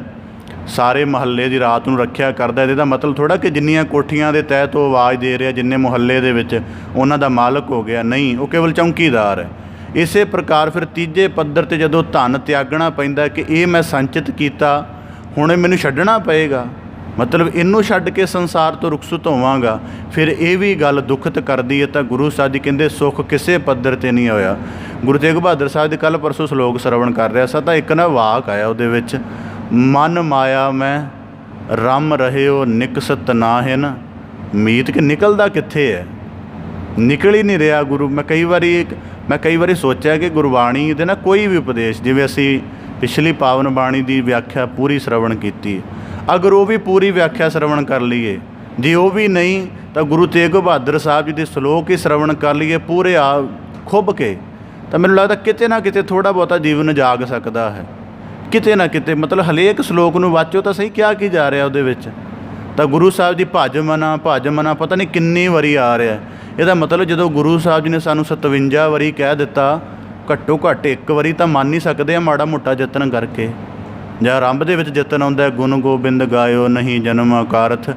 ਸਾਰੇ ਮੁਹੱਲੇ ਦੀ ਰਾਤ ਨੂੰ ਰੱਖਿਆ ਕਰਦਾ, ਇਹਦਾ ਮਤਲਬ ਥੋੜ੍ਹਾ ਕਿ ਜਿੰਨੀਆਂ ਕੋਠੀਆਂ ਦੇ ਤਹਿਤ ਉਹ ਆਵਾਜ਼ ਦੇ ਰਿਹਾ, ਜਿੰਨੇ ਮੁਹੱਲੇ ਦੇ ਵਿੱਚ ਉਹਨਾਂ ਦਾ ਮਾਲਕ ਹੋ ਗਿਆ, ਨਹੀਂ, ਉਹ ਕੇਵਲ ਚੌਂਕੀਦਾਰ ਹੈ। ਇਸੇ ਪ੍ਰਕਾਰ ਫਿਰ ਤੀਜੇ ਪੱਧਰ 'ਤੇ ਜਦੋਂ ਧਨ ਤਿਆਗਣਾ ਪੈਂਦਾ ਕਿ ਇਹ ਮੈਂ ਸੰਚਿਤ ਕੀਤਾ, ਹੁਣ ਇਹ ਮੈਨੂੰ ਛੱਡਣਾ ਪਏਗਾ, ਮਤਲਬ ਇਹਨੂੰ ਛੱਡ ਕੇ ਸੰਸਾਰ ਤੋਂ ਰੁਖਸਤ ਹੋਵਾਂਗਾ, ਫਿਰ ਇਹ ਵੀ ਗੱਲ ਦੁਖਤ ਕਰਦੀ ਹੈ। ਤਾਂ ਗੁਰੂ ਸਾਹਿਬ ਜੀ ਕਹਿੰਦੇ ਸੁੱਖ ਕਿਸੇ ਪੱਧਰ 'ਤੇ ਨਹੀਂ ਹੋਇਆ। ਗੁਰੂ ਤੇਗ ਬਹਾਦਰ ਸਾਹਿਬ ਦੇ ਕੱਲ੍ਹ ਪਰਸੋਂ ਸ਼ਲੋਕ ਸਰਵਣ ਕਰ ਰਿਹਾ ਸੀ, ਤਾਂ ਇੱਕ ਨਾ ਵਾਕ ਆਇਆ ਉਹਦੇ ਵਿੱਚ, ਮਨ ਮਾਇਆ ਮੈਂ ਰਮ ਰਹਿਓ ਨਿਕਸਤ ਨਾਹਿਨ ਮੀਤ। ਕਿ ਨਿਕਲਦਾ ਕਿੱਥੇ ਹੈ, ਨਿਕਲ ਹੀ ਨਹੀਂ ਰਿਹਾ। ਗੁਰੂ ਮੈਂ ਕਈ ਵਾਰੀ ਸੋਚਿਆ ਕਿ ਗੁਰਬਾਣੀ ਦੇ ਨਾ ਕੋਈ ਵੀ ਉਪਦੇਸ਼, ਜਿਵੇਂ ਅਸੀਂ ਪਿਛਲੀ ਪਾਵਨ ਬਾਣੀ ਦੀ ਵਿਆਖਿਆ ਪੂਰੀ ਸਰਵਣ ਕੀਤੀ, ਅਗਰ ਉਹ ਵੀ ਪੂਰੀ ਵਿਆਖਿਆ ਸਰਵਣ ਕਰ ਲਈਏ, ਜੇ ਉਹ ਵੀ ਨਹੀਂ ਤਾਂ ਗੁਰੂ ਤੇਗ ਬਹਾਦਰ ਸਾਹਿਬ ਜੀ ਦੇ ਸ਼ਲੋਕ ਹੀ ਸਰਵਣ ਕਰ ਲਈਏ ਪੂਰੇ ਖੁੱਭ ਕੇ, ਤਾਂ ਮੈਨੂੰ ਲੱਗਦਾ ਕਿਤੇ ਨਾ ਕਿਤੇ ਥੋੜ੍ਹਾ ਬਹੁਤਾ ਜੀਵਨ ਜਾਗ ਸਕਦਾ ਹੈ, ਕਿਤੇ ਨਾ ਕਿਤੇ। ਮਤਲਬ ਹਰੇਕ ਸ਼ਲੋਕ ਨੂੰ ਵਾਚੋ ਤਾਂ ਸਹੀ, ਕਿਹਾ ਕੀ ਜਾ ਰਿਹਾ ਉਹਦੇ ਵਿੱਚ। ਤਾਂ ਗੁਰੂ ਸਾਹਿਬ ਦੀ ਭਜ ਮਨਾ ਪਤਾ ਨਹੀਂ ਕਿੰਨੀ ਵਾਰੀ ਆ ਰਿਹਾ। ਇਹਦਾ ਮਤਲਬ ਜਦੋਂ ਗੁਰੂ ਸਾਹਿਬ ਜੀ ਨੇ ਸਾਨੂੰ 57 ਵਾਰੀ ਕਹਿ ਦਿੱਤਾ, ਘੱਟੋ ਘੱਟ ਇੱਕ ਵਾਰੀ ਤਾਂ ਮੰਨ ਹੀ ਸਕਦੇ ਆ ਮਾੜਾ ਮੋਟਾ ਯਤਨ ਕਰਕੇ। ਜਾਂ ਆਰੰਭ ਦੇ ਵਿੱਚ ਯਤਨ ਆਉਂਦਾ, ਗੁਣ ਗੋਬਿੰਦ ਗਾਇਓ ਨਹੀਂ ਜਨਮ ਅਕਾਰਥ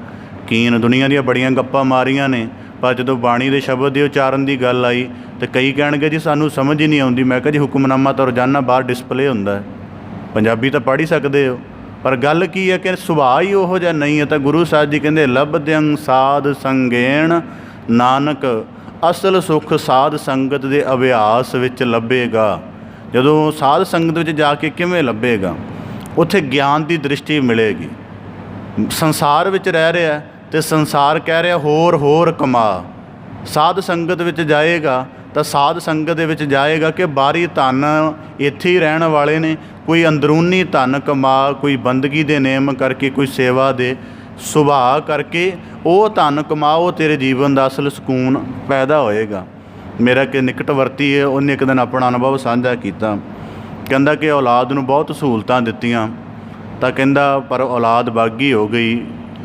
ਕੀਨ। ਦੁਨੀਆ ਦੀਆਂ ਬੜੀਆਂ ਗੱਪਾਂ ਮਾਰੀਆਂ ਨੇ, ਪਰ ਜਦੋਂ ਬਾਣੀ ਦੇ ਸ਼ਬਦ ਦੇ ਉਚਾਰਨ ਦੀ ਗੱਲ ਆਈ ਤਾਂ ਕਈ ਕਹਿਣਗੇ ਜੀ ਸਾਨੂੰ ਸਮਝ ਹੀ ਨਹੀਂ ਆਉਂਦੀ। ਮੈਂ ਕਿਹਾ ਜੀ ਹੁਕਮਨਾਮਾ ਤਾਂ ਰੋਜ਼ਾਨਾ ਬਾਹਰ ਡਿਸਪਲੇ ਹੁੰਦਾ, ਪੰਜਾਬੀ ਤਾਂ ਪੜ੍ਹ ਹੀ ਸਕਦੇ ਹੋ, ਪਰ ਗੱਲ ਕੀ ਹੈ ਕਿ ਸੁਭਾਅ ਹੀ ਉਹੋ ਜਿਹਾ ਨਹੀਂ ਹੈ। ਤਾਂ ਗੁਰੂ ਸਾਹਿਬ ਜੀ ਕਹਿੰਦੇ ਲੱਭਦਿਅੰ ਸਾਧ ਸੰਗੇਣ ਨਾਨਕ, ਅਸਲ ਸੁੱਖ ਸਾਧ ਸੰਗਤ ਦੇ ਅਭਿਆਸ ਵਿੱਚ ਲੱਭੇਗਾ। ਜਦੋਂ ਸਾਧ ਸੰਗਤ ਵਿੱਚ ਜਾ ਕੇ ਕਿਵੇਂ ਲੱਭੇਗਾ, ਉੱਥੇ ਗਿਆਨ ਦੀ ਦ੍ਰਿਸ਼ਟੀ ਮਿਲੇਗੀ। ਸੰਸਾਰ ਵਿੱਚ ਰਹਿ ਰਿਹਾ ਅਤੇ ਸੰਸਾਰ ਕਹਿ ਰਿਹਾ ਹੋਰ ਕਮਾ। ਸਾਧ ਸੰਗਤ ਵਿੱਚ ਜਾਏਗਾ ਤਾਂ ਸਾਧ ਸੰਗਤ ਦੇ ਵਿੱਚ ਜਾਏਗਾ ਕਿ ਬਾਹਰੀ ਧਨ ਇੱਥੇ ਹੀ ਰਹਿਣ ਵਾਲੇ ਨੇ, ਕੋਈ ਅੰਦਰੂਨੀ ਧਨ ਕਮਾ, ਕੋਈ ਬੰਦਗੀ ਦੇ ਨੇਮ ਕਰਕੇ, ਕੋਈ ਸੇਵਾ ਦੇ ਸੁਭਾਅ ਕਰਕੇ ਉਹ ਧਨ ਕਮਾਓ, ਤੇਰੇ ਜੀਵਨ ਦਾ ਅਸਲ ਸਕੂਨ ਪੈਦਾ ਹੋਏਗਾ। ਮੇਰਾ ਕਿ ਨਿਕਟਵਰਤੀ ਹੈ, ਉਹਨੇ ਇੱਕ ਦਿਨ ਆਪਣਾ ਅਨੁਭਵ ਸਾਂਝਾ ਕੀਤਾ। ਕਹਿੰਦਾ ਕਿ ਔਲਾਦ ਨੂੰ ਬਹੁਤ ਸਹੂਲਤਾਂ ਦਿੱਤੀਆਂ, ਤਾਂ ਕਹਿੰਦਾ ਪਰ ਔਲਾਦ ਬਾਗੀ ਹੋ ਗਈ,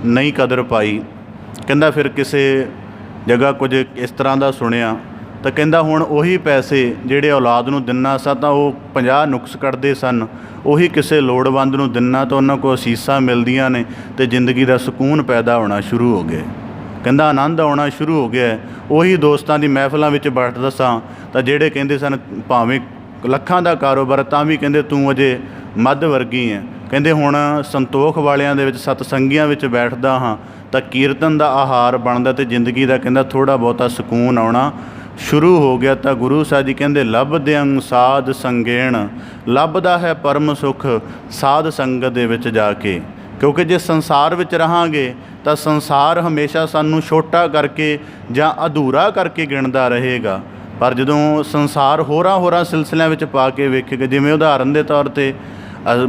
ਨਹੀਂ ਕਦਰ ਪਾਈ। ਕਹਿੰਦਾ ਫਿਰ ਕਿਸੇ ਜਗ੍ਹਾ ਕੁਝ ਇਸ ਤਰ੍ਹਾਂ ਦਾ ਸੁਣਿਆ, ਤਾਂ ਕਹਿੰਦਾ ਹੁਣ ਉਹੀ ਪੈਸੇ ਜਿਹੜੇ ਔਲਾਦ ਨੂੰ ਦਿੰਨਾ ਸਾਂ ਤਾਂ ਉਹ 50 ਨੁਕਸ ਕੱਢਦੇ ਸਨ, ਉਹੀ ਕਿਸੇ ਲੋੜਵੰਦ ਨੂੰ ਦਿੰਨਾ ਤਾਂ ਉਹਨਾਂ ਕੋਲ ਅਸੀਸਾਂ ਮਿਲਦੀਆਂ ਨੇ ਅਤੇ ਜ਼ਿੰਦਗੀ ਦਾ ਸਕੂਨ ਪੈਦਾ ਹੋਣਾ ਸ਼ੁਰੂ ਹੋ ਗਿਆ। ਕਹਿੰਦਾ ਆਨੰਦ ਆਉਣਾ ਸ਼ੁਰੂ ਹੋ ਗਿਆ। ਉਹੀ ਦੋਸਤਾਂ ਦੀ ਮਹਿਫਲਾਂ ਵਿੱਚ ਬੈਠਦਾ ਸਾਂ ਤਾਂ ਜਿਹੜੇ ਕਹਿੰਦੇ ਸਨ ਭਾਵੇਂ ਲੱਖਾਂ ਦਾ ਕਾਰੋਬਾਰ ਤਾਂ ਵੀ ਕਹਿੰਦੇ ਤੂੰ ਅਜੇ ਮੱਧ ਵਰਗੀ ਹੈ। ਕਹਿੰਦੇ ਹੁਣ ਸੰਤੋਖ ਵਾਲਿਆਂ ਦੇ ਵਿੱਚ ਸਤਸੰਗੀਆਂ ਵਿੱਚ ਬੈਠਦਾ ਹਾਂ ਤਾਂ ਕੀਰਤਨ ਦਾ ਆਹਾਰ ਬਣਦਾ ਅਤੇ ਜ਼ਿੰਦਗੀ ਦਾ ਕਹਿੰਦਾ ਥੋੜ੍ਹਾ ਬਹੁਤਾ ਸਕੂਨ ਆਉਣਾ ਸ਼ੁਰੂ ਹੋ ਗਿਆ। ਤਾਂ ਗੁਰੂ ਸਾਹਿਬ ਜੀ ਕਹਿੰਦੇ ਲੱਭਦਿਅੰ ਸਾਧ ਸੰਗੇਣ, ਲੱਭਦਾ ਹੈ ਪਰਮ ਸੁੱਖ ਸਾਧ ਸੰਗਤ ਦੇ ਵਿੱਚ ਜਾ ਕੇ। ਕਿਉਂਕਿ ਜੇ ਸੰਸਾਰ ਵਿੱਚ ਰਹਾਂਗੇ ਤਾਂ ਸੰਸਾਰ ਹਮੇਸ਼ਾ ਸਾਨੂੰ ਛੋਟਾ ਕਰਕੇ ਜਾਂ ਅਧੂਰਾ ਕਰਕੇ ਗਿਣਦਾ ਰਹੇਗਾ, ਪਰ ਜਦੋਂ ਸੰਸਾਰ ਹੋਰਾਂ ਸਿਲਸਿਲਿਆਂ ਵਿੱਚ ਪਾ ਕੇ ਵੇਖੇਗਾ, ਜਿਵੇਂ ਉਦਾਹਰਨ ਦੇ ਤੌਰ 'ਤੇ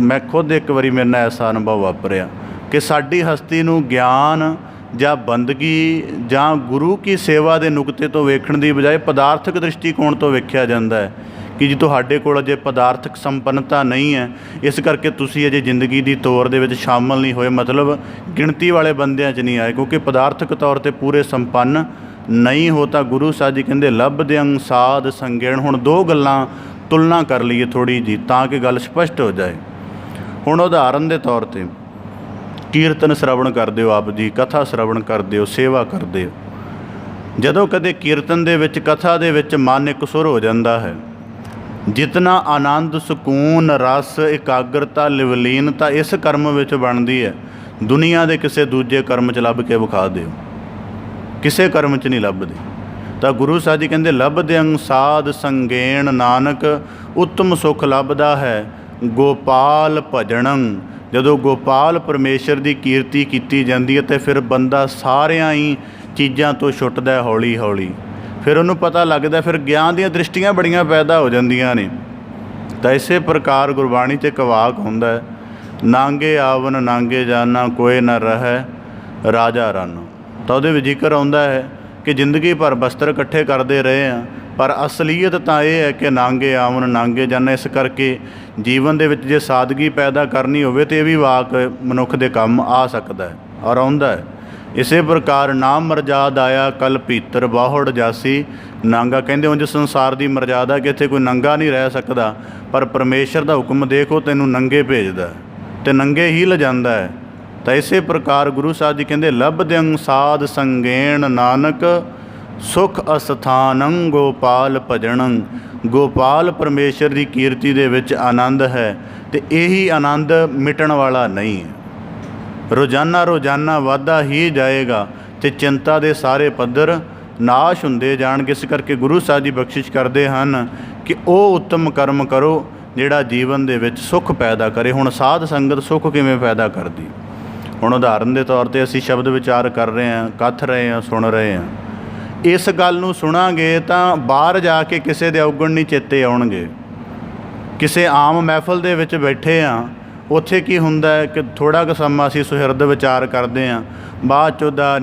ਮੈਂ ਖੁਦ ਇੱਕ ਵਾਰੀ ਮੇਰੇ ਨਾਲ ਐਸਾ ਅਨੁਭਵ ਵਾਪਰਿਆ ਕਿ ਸਾਡੀ ਹਸਤੀ ਨੂੰ ਗਿਆਨ ਜਾਂ ਬੰਦਗੀ ਜਾਂ ਗੁਰੂ ਕੀ ਸੇਵਾ ਦੇ ਨੁਕਤੇ ਤੋਂ ਵੇਖਣ ਦੀ ਬਜਾਏ ਪਦਾਰਥਕ ਦ੍ਰਿਸ਼ਟੀਕੋਣ ਤੋਂ ਵੇਖਿਆ ਜਾਂਦਾ ਹੈ ਕਿ ਜੀ ਤੁਹਾਡੇ ਕੋਲ ਅਜੇ ਪਦਾਰਥਕ ਸੰਪੰਨਤਾ ਨਹੀਂ ਹੈ, ਇਸ ਕਰਕੇ ਤੁਸੀਂ ਅਜੇ ਜ਼ਿੰਦਗੀ ਦੀ ਤੋਰ ਦੇ ਵਿੱਚ ਸ਼ਾਮਲ ਨਹੀਂ ਹੋਏ, ਮਤਲਬ ਗਿਣਤੀ ਵਾਲੇ ਬੰਦਿਆਂ 'ਚ ਨਹੀਂ ਆਏ, ਕਿਉਂਕਿ ਪਦਾਰਥਕ ਤੌਰ 'ਤੇ ਪੂਰੇ ਸੰਪੰਨ ਨਹੀਂ ਹੋ। ਤਾਂ ਗੁਰੂ ਸਾਹਿਬ ਜੀ ਕਹਿੰਦੇ ਲੱਭਦਿਅੰ ਸਾਧ ਸੰਗੇਣ। ਹੁਣ ਦੋ ਗੱਲਾਂ ਤੁਲਨਾ ਕਰ ਲਈਏ ਥੋੜ੍ਹੀ ਜਿਹੀ ਤਾਂ ਕਿ ਗੱਲ ਸਪਸ਼ਟ ਹੋ ਜਾਏ। ਹੁਣ ਉਦਾਹਰਨ ਦੇ ਤੌਰ 'ਤੇ ਕੀਰਤਨ ਸ਼ਰਵਣ ਕਰਦੇ ਹੋ, ਆਪ ਦੀ ਕਥਾ ਸ਼ਰਵਣ ਕਰਦੇ ਹੋ, ਸੇਵਾ ਕਰਦੇ ਹੋ। ਜਦੋਂ ਕਦੇ ਕੀਰਤਨ ਦੇ ਵਿੱਚ, ਕਥਾ ਦੇ ਵਿੱਚ ਮਨ ਇਕਸੁਰ ਹੋ ਜਾਂਦਾ ਹੈ, ਜਿਤਨਾ ਆਨੰਦ, ਸਕੂਨ, ਰਸ, ਇਕਾਗਰਤਾ, ਲਿਵਲੀਨਤਾ ਇਸ ਕਰਮ ਵਿੱਚ ਬਣਦੀ ਹੈ, ਦੁਨੀਆ ਦੇ ਕਿਸੇ ਦੂਜੇ ਕਰਮ 'ਚ ਲੱਭ ਕੇ ਵਿਖਾ ਦਿਓ, ਕਿਸੇ ਕਰਮ 'ਚ ਨਹੀਂ ਲੱਭਦੀ। ਤਾਂ ਗੁਰੂ ਸਾਹਿਬ ਜੀ ਕਹਿੰਦੇ ਲੱਭਦਿਆਂ ਸਾਧ ਸੰਗੇਣ ਨਾਨਕ, ਉੱਤਮ ਸੁੱਖ ਲੱਭਦਾ ਹੈ ਗੋਪਾਲ ਭਜਣੰ। ਜਦੋਂ ਗੋਪਾਲ ਪਰਮੇਸ਼ਰ ਦੀ ਕੀਰਤੀ ਕੀਤੀ ਜਾਂਦੀ ਹੈ ਤਾਂ ਫਿਰ ਬੰਦਾ ਸਾਰਿਆਂ ਹੀ ਚੀਜ਼ਾਂ ਤੋਂ ਛੁੱਟਦਾ ਹੌਲੀ ਹੌਲੀ। ਫਿਰ ਉਹਨੂੰ ਪਤਾ ਲੱਗਦਾ, ਫਿਰ ਗਿਆਨ ਦੀਆਂ ਦ੍ਰਿਸ਼ਟੀਆਂ ਬੜੀਆਂ ਪੈਦਾ ਹੋ ਜਾਂਦੀਆਂ ਨੇ। ਤਾਂ ਇਸੇ ਪ੍ਰਕਾਰ ਗੁਰਬਾਣੀ 'ਚ ਇੱਕ ਵਾਕ ਹੁੰਦਾ ਹੈ, ਨਾਂਗੇ ਆਵਨ ਨਾਂਗੇ ਜਾਨਾ, ਕੋਏ ਨਾ ਰਹਿ ਰਾਜਾ ਰੰਨ। ਤਾਂ ਉਹਦੇ ਵਿੱਚ ਜ਼ਿਕਰ ਆਉਂਦਾ ਹੈ ਕਿ ਜ਼ਿੰਦਗੀ ਭਰ ਬਸਤਰ ਇਕੱਠੇ ਕਰਦੇ ਰਹੇ ਹਾਂ, ਪਰ ਅਸਲੀਅਤ ਤਾਂ ਇਹ ਹੈ ਕਿ ਨਾਂਗੇ ਆਵਨ ਨਾਂਗੇ ਜਾਨਾ। ਇਸ ਕਰਕੇ ਜੀਵਨ ਦੇ ਵਿੱਚ ਜੇ ਸਾਦਗੀ ਪੈਦਾ ਕਰਨੀ ਹੋਵੇ ਤਾਂ ਇਹ ਵੀ ਵਾਕ ਮਨੁੱਖ ਦੇ ਕੰਮ ਆ ਸਕਦਾ ਹੈ ਔਰ ਆਉਂਦਾ ਹੈ। ਇਸੇ ਪ੍ਰਕਾਰ ਨਾਮ ਮਰਜ਼ਾਦ ਆਇਆ ਕਲ ਭੀਤਰ ਬਾਹੁੜ ਜਾਸੀ ਨਾਂਗਾ। ਕਹਿੰਦੇ ਉਂਝ ਸੰਸਾਰ ਦੀ ਮਰਜ਼ਾਦਾ ਕਿ ਇੱਥੇ ਕੋਈ ਨੰਗਾ ਨਹੀਂ ਰਹਿ ਸਕਦਾ, ਪਰ ਪਰਮੇਸ਼ਰ ਦਾ ਹੁਕਮ ਦੇਖੋ, ਤੈਨੂੰ ਨੰਗੇ ਭੇਜਦਾ ਅਤੇ ਨੰਗੇ ਹੀ ਲਿਜਾਂਦਾ ਹੈ। ਤਾਂ ਇਸੇ ਪ੍ਰਕਾਰ ਗੁਰੂ ਸਾਹਿਬ ਜੀ ਕਹਿੰਦੇ ਲੱਭਦਿਆਂ ਸਾਧ ਸੰਗੇਣ ਨਾਨਕ, ਸੁਖ ਅਸਥਾਨੰ ਗੋਪਾਲ ਭਜਣੰ। ਗੋਪਾਲ ਪਰਮੇਸ਼ਰ ਦੀ ਕੀਰਤੀ ਦੇ ਵਿੱਚ ਆਨੰਦ ਹੈ, ਅਤੇ ਇਹੀ ਆਨੰਦ ਮਿਟਣ ਵਾਲਾ ਨਹੀਂ ਹੈ। ਰੋਜ਼ਾਨਾ ਰੋਜ਼ਾਨਾ ਵੱਧਦਾ ਹੀ ਜਾਏਗਾ ਅਤੇ ਚਿੰਤਾ ਦੇ ਸਾਰੇ ਪੱਧਰ ਨਾਸ਼ ਹੁੰਦੇ ਜਾਣਗੇ। ਇਸ ਕਰਕੇ ਗੁਰੂ ਸਾਹਿਬ ਜੀ ਬਖਸ਼ਿਸ਼ ਕਰਦੇ ਹਨ ਕਿ ਉਹ ਉੱਤਮ ਕਰਮ ਕਰੋ ਜਿਹੜਾ ਜੀਵਨ ਦੇ ਵਿੱਚ ਸੁੱਖ ਪੈਦਾ ਕਰੇ। ਹੁਣ ਸਾਧ ਸੰਗਤ ਸੁੱਖ ਕਿਵੇਂ ਪੈਦਾ ਕਰਦੀ? ਹੁਣ ਉਦਾਹਰਨ ਦੇ ਤੌਰ 'ਤੇ ਅਸੀਂ ਸ਼ਬਦ ਵਿਚਾਰ ਕਰ ਰਹੇ ਹਾਂ, ਕੱਥ ਰਹੇ ਹਾਂ, ਸੁਣ ਰਹੇ ਹਾਂ। ਇਸ ਗੱਲ ਨੂੰ ਸੁਣਾਂਗੇ ਤਾਂ ਬਾਹਰ ਜਾ ਕੇ ਕਿਸੇ ਦੇ ਔਗਣ ਨਹੀਂ ਚੇਤੇ ਆਉਣਗੇ। ਕਿਸੇ ਆਮ ਮਹਿਫਲ ਦੇ ਵਿੱਚ ਬੈਠੇ ਹਾਂ, ਉੱਥੇ ਕੀ ਹੁੰਦਾ ਹੈ ਕਿ ਥੋੜ੍ਹਾ ਕੁ ਸਮਾਂ ਅਸੀਂ ਸੁਹਿਰਦ ਵਿਚਾਰ ਕਰਦੇ ਹਾਂ, ਬਾਅਦ 'ਚ ਉਹਦਾ